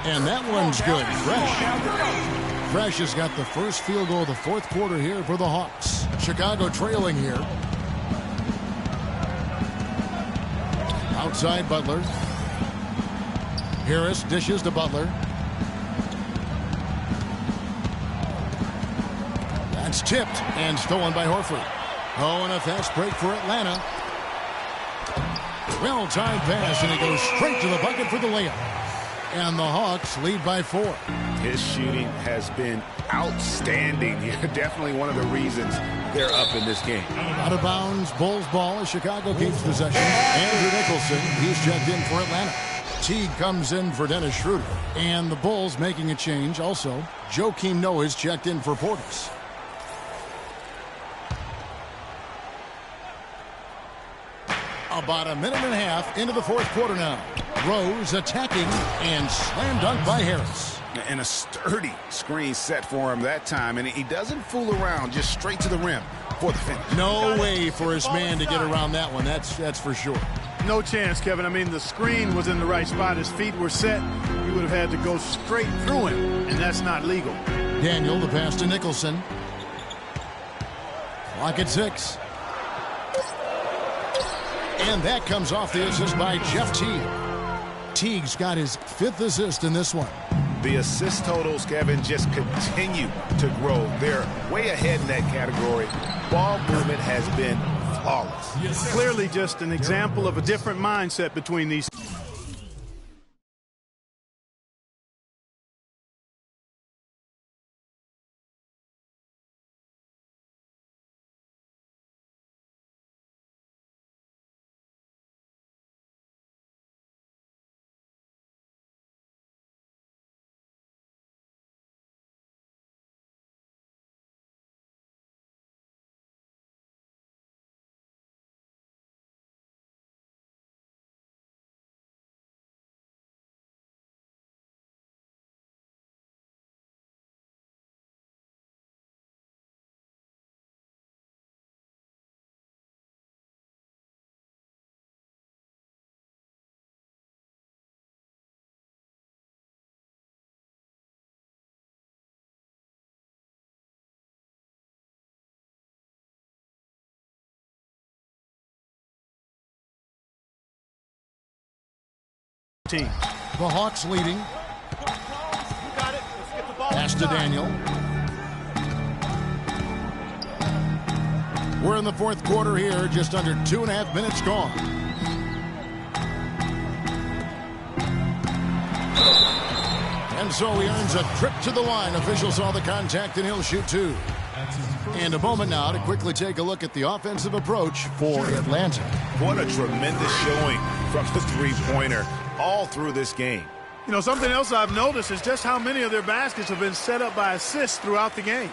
And that one's good. Fresh has got the first field goal of the fourth quarter here for the Hawks. Chicago trailing here. Outside Butler. Harris dishes to Butler. That's tipped and stolen by Horford. Oh, and a fast break for Atlanta. Well-timed pass, and he goes straight to the bucket for the layup. And the Hawks lead by 4. His shooting has been outstanding. Definitely one of the reasons they're up in this game. Out of bounds, Bulls ball as Chicago keeps possession. Andrew Nicholson, he's checked in for Atlanta. Teague comes in for Dennis Schroeder. And the Bulls making a change also. Joakim Noah's checked in for Portis. About a minute and a half into the fourth quarter now. Rose attacking and slam dunk by Harris. And a sturdy screen set for him that time. And he doesn't fool around, just straight to the rim for the finish. No way for his man to get around that one. That's for sure. No chance, Kevin. I mean, the screen was in the right spot. His feet were set. He would have had to go straight through him, and that's not legal. Daniel, the pass to Nicholson. Clock at 6. And that comes off the assist by Jeff Teague. Teague's got his 5th assist in this one. The assist totals, Kevin, just continue to grow. They're way ahead in that category. Ball movement has been flawless. Clearly just an example of a different mindset between these. The Hawks leading. Pass to Daniel. We're in the fourth quarter here, just under 2.5 minutes gone. And so he earns a trip to the line. Officials saw the contact and he'll shoot 2. And a moment now to quickly take a look at the offensive approach for Atlanta. What a tremendous showing from the three-pointer all through this game. You know, something else I've noticed is just how many of their baskets have been set up by assists throughout the game.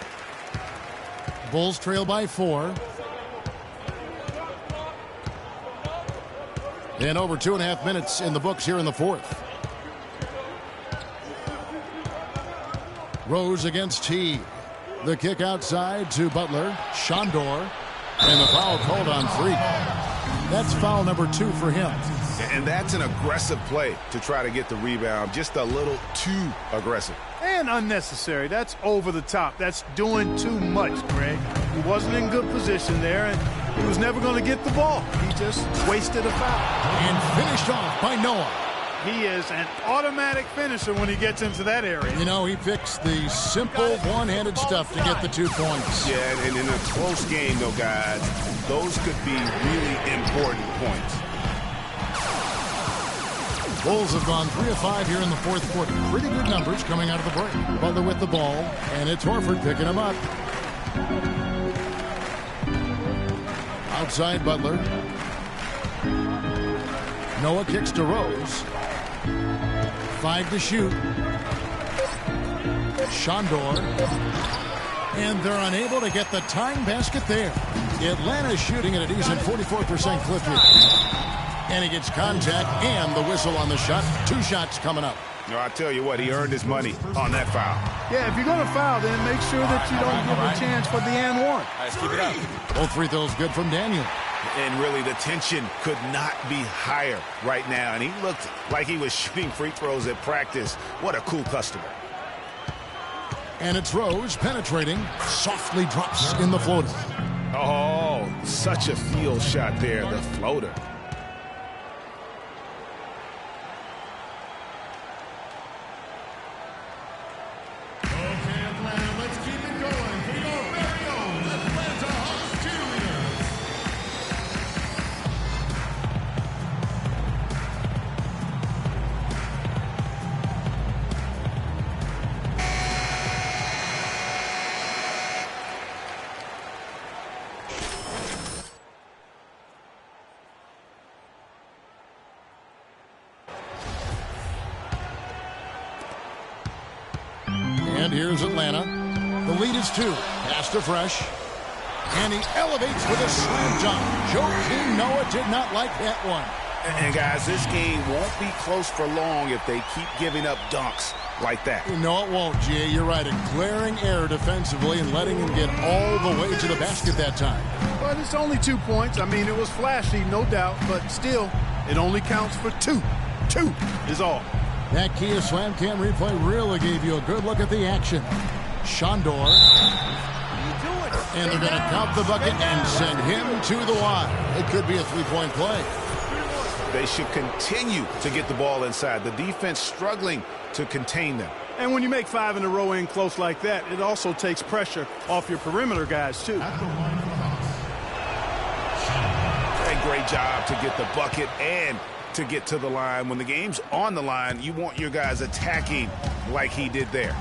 Bulls trail by 4. And over 2.5 minutes in the books here in the fourth. Rose against Teague. The kick outside to Butler. Shondor. And the foul called on Freak. That's foul number 2 for him. And that's an aggressive play to try to get the rebound. Just a little too aggressive. And unnecessary. That's over the top. That's doing too much, Greg. He wasn't in good position there, and he was never going to get the ball. He just wasted a foul. And finished off by Noah. He is an automatic finisher when he gets into that area. You know, he picks the simple one-handed stuff to get the 2 points. Yeah, and in a close game, though, guys, those could be really important points. Bulls have gone 3 of 5 here in the fourth quarter. Pretty good numbers coming out of the break. Butler with the ball, and it's Horford picking him up. Outside Butler. Noah kicks to Rose. 5 to shoot. Shondor. And they're unable to get the tying basket there. Atlanta's shooting at a decent 44% clip here. And he gets contact and the whistle on the shot. 2 shots coming up. No, I tell you what, he earned his money on that foul. Yeah, if you're going to foul, then make sure that you don't give a chance for the and one. Let's keep it up. Both free throws good from Daniel. And really, the tension could not be higher right now. And he looked like he was shooting free throws at practice. What a cool customer. And it's Rose penetrating. Softly drops in the floater. Oh, such a field shot there, the floater. Okay, Atlanta, let's keep it going. For your very own Atlanta Hawks cheerleaders. And here's Atlanta. The lead is 2. Pass to Fresh. And he elevates with a slam dunk. Joakim Noah did not like that one. And guys, this game won't be close for long if they keep giving up dunks like that. No, it won't, G.A. You're right. A glaring error defensively and letting him get all the way to the basket that time. But it's only 2 points. I mean, it was flashy, no doubt, but still, it only counts for 2. 2 is all. That Kia Slam Cam replay really gave you a good look at the action. Shondor. And they're going to count the bucket and send him to the line. It could be a 3-point play. They should continue to get the ball inside. The defense struggling to contain them. And when you make 5 in a row in close like that, it also takes pressure off your perimeter guys, too. A great job to get the bucket and to get to the line. When the game's on the line, you want your guys attacking like he did there.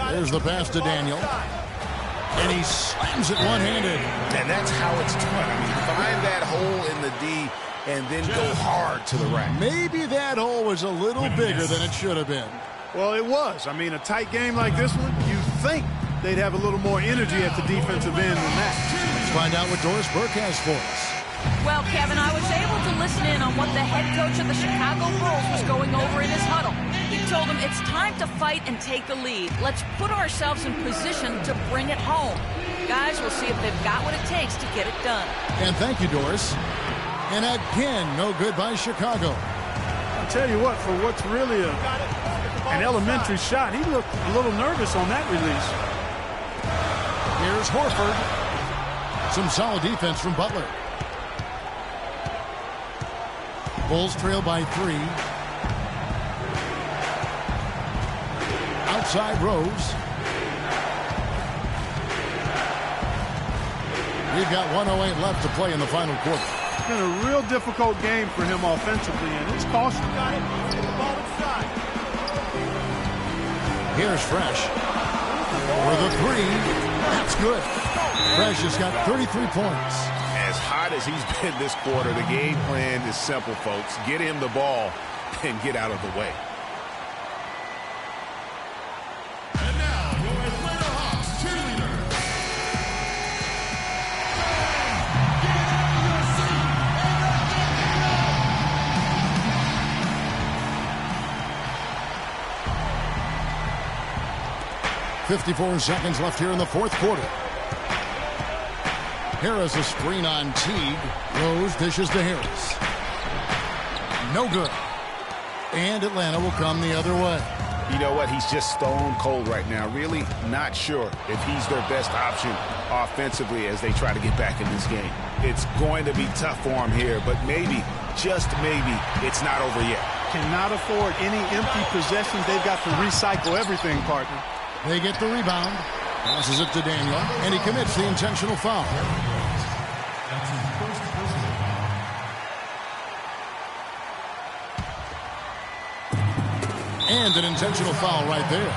There's the pass to Daniel. And he slams it one-handed. And that's how it's done. I mean, find that hole in the D and then go hard to the rack. Maybe that hole was a little bigger than it should have been. Well, it was. I mean, a tight game like this one, you think they'd have a little more energy at the defensive end than that. Let's find out what Doris Burke has for us. Well, Kevin, I was able to listen in on what the head coach of the Chicago Bulls was going over in his huddle. He told them it's time to fight and take the lead. Let's put ourselves in position to bring it home. Guys, we'll see if they've got what it takes to get it done. And thank you, Doris. And again, no good by Chicago. I'll tell you what, for what's really an elementary shot, he looked a little nervous on that release. Here's Horford. Some solid defense from Butler. Bulls trail by 3. Outside Rose. We've got 1:08 left to play in the final quarter. It's been a real difficult game for him offensively, and it's costing him. Here's Fresh. For the 3. That's good. Fresh has got 33 points. As hot as he's been this quarter, the game plan is simple, folks. Get him the ball and get out of the way. And now, your Atlanta Hawks cheerleaders. Get in your seat and 54 seconds left here in the fourth quarter. Harris a screen on Teague. Rose dishes to Harris. No good. And Atlanta will come the other way. You know what? He's just stone cold right now. Really not sure if he's their best option offensively as they try to get back in this game. It's going to be tough for him here, but maybe, just maybe, it's not over yet. Cannot afford any empty possessions. They've got to recycle everything, partner. They get the rebound. Passes it to Daniel, and he commits the intentional foul. That's his first personal foul. And an intentional foul right there.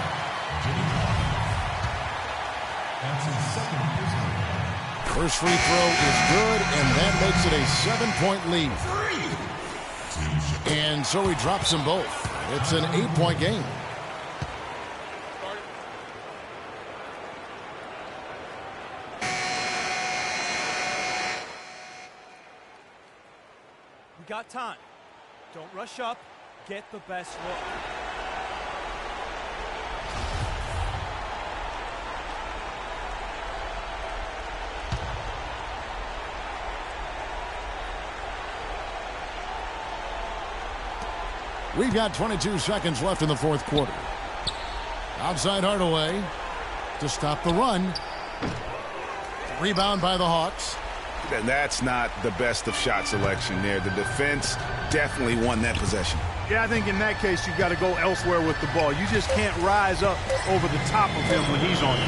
That's his second personal foul. First free throw is good, and that makes it a 7-point lead. And so he drops them both. It's an 8-point game. We got time. Don't rush up. Get the best look. We've got 22 seconds left in the fourth quarter. Outside Hardaway to stop the run. Rebound by the Hawks. And that's not the best of shot selection there. The defense definitely won that possession. Yeah, I think in that case, you've got to go elsewhere with the ball. You just can't rise up over the top of him when he's on you.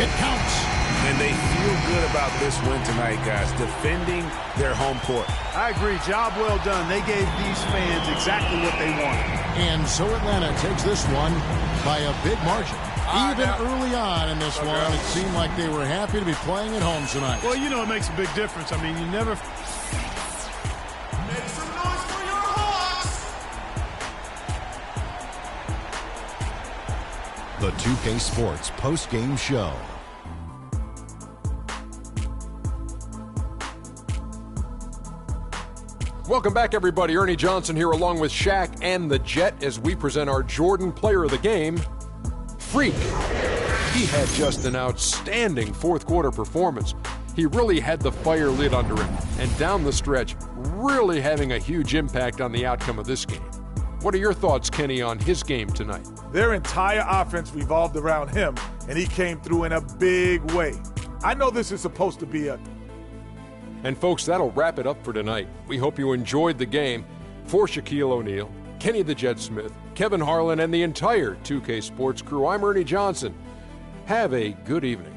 It counts. And they feel good about this win tonight, guys, defending their home court. I agree. Job well done. They gave these fans exactly what they wanted. And so Atlanta takes this one by a big margin. Even early on in this one, it seemed like they were happy to be playing at home tonight. Well, you know, it makes a big difference. I mean, you never... Make some noise for your Hawks! The 2K Sports post-game show. Welcome back, everybody. Ernie Johnson here along with Shaq and the Jet as we present our Jordan Player of the Game, Freak. He had just an outstanding fourth quarter performance. He really had the fire lit under him, and down the stretch, really having a huge impact on the outcome of this game. What are your thoughts, Kenny, on his game tonight? Their entire offense revolved around him, and he came through in a big way. I know this is supposed to be a... And folks, that'll wrap it up for tonight. We hope you enjoyed the game. For Shaquille O'Neal, Kenny the Jet Smith, Kevin Harlan, and the entire 2K Sports crew, I'm Ernie Johnson. Have a good evening.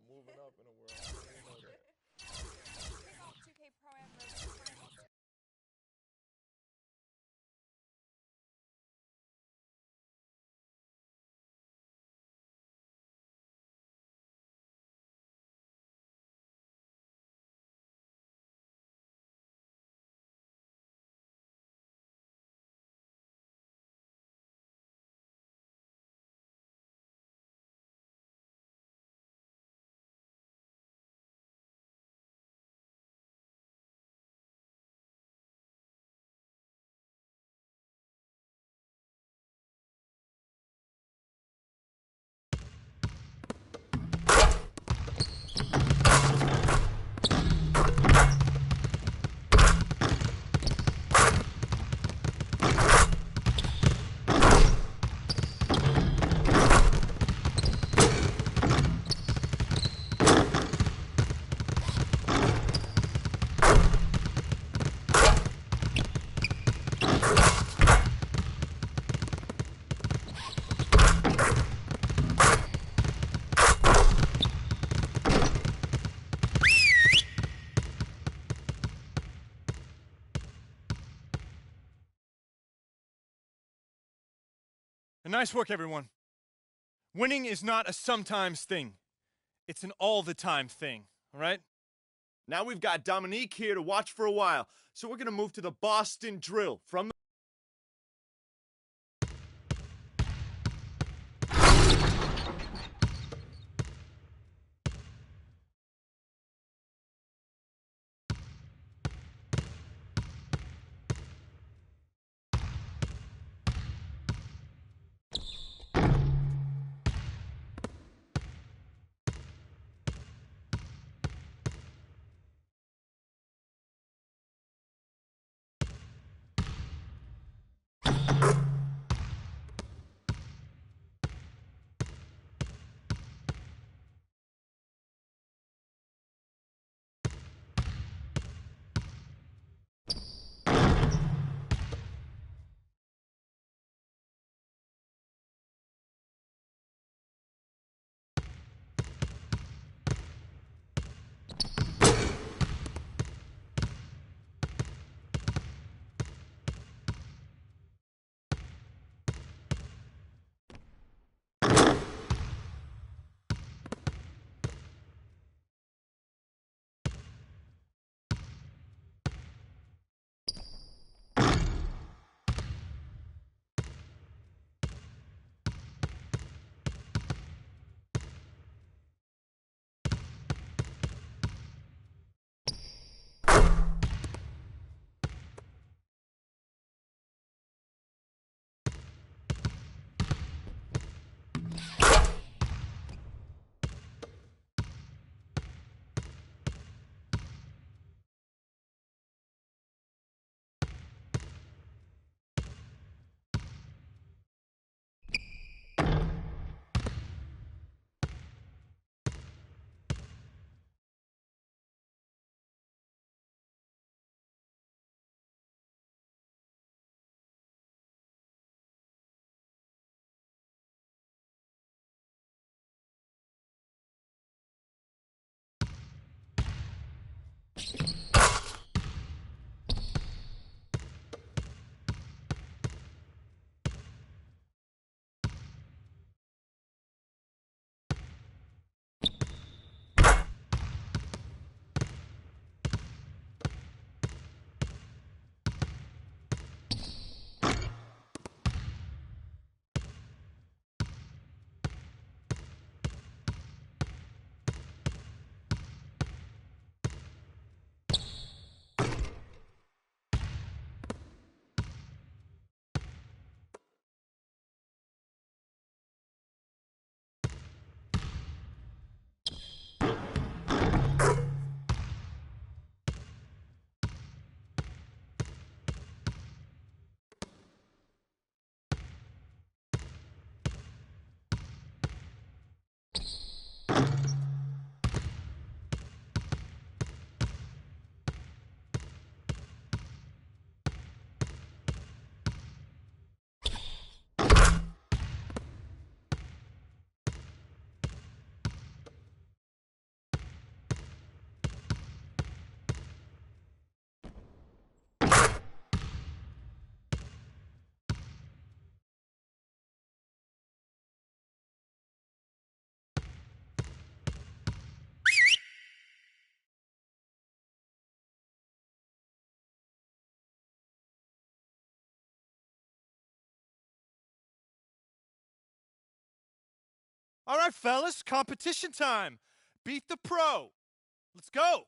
Moving up in the world. I didn't know that. Kick off 2K Pro Am Road to the finals. And nice work, everyone. Winning is not a sometimes thing. It's an all-the-time thing, all right? Now we've got Dominique here to watch for a while, so we're going to move to the Boston Drill from the All right, fellas, competition time. Beat the pro. Let's go.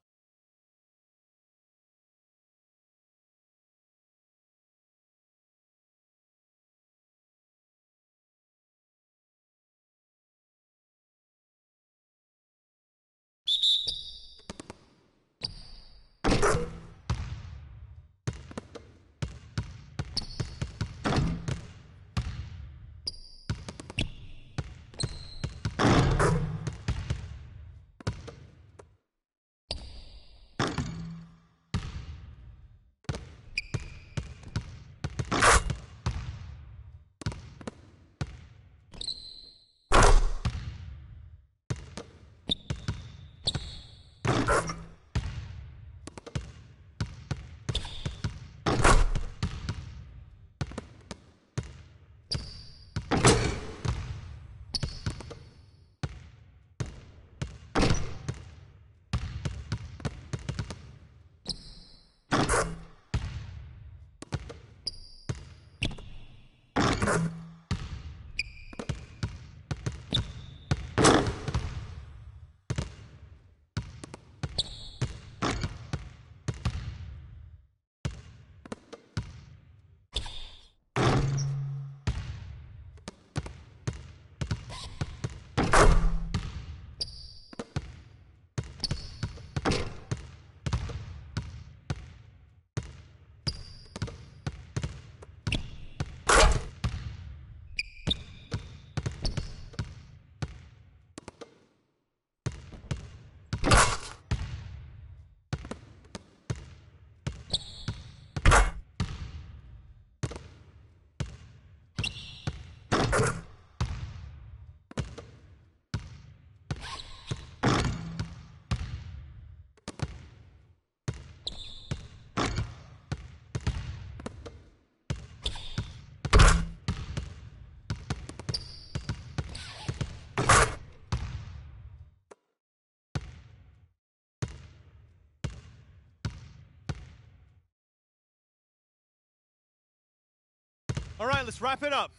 All right, let's wrap it up.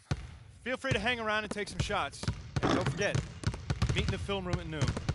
Feel free to hang around and take some shots. And don't forget, meet in the film room at noon.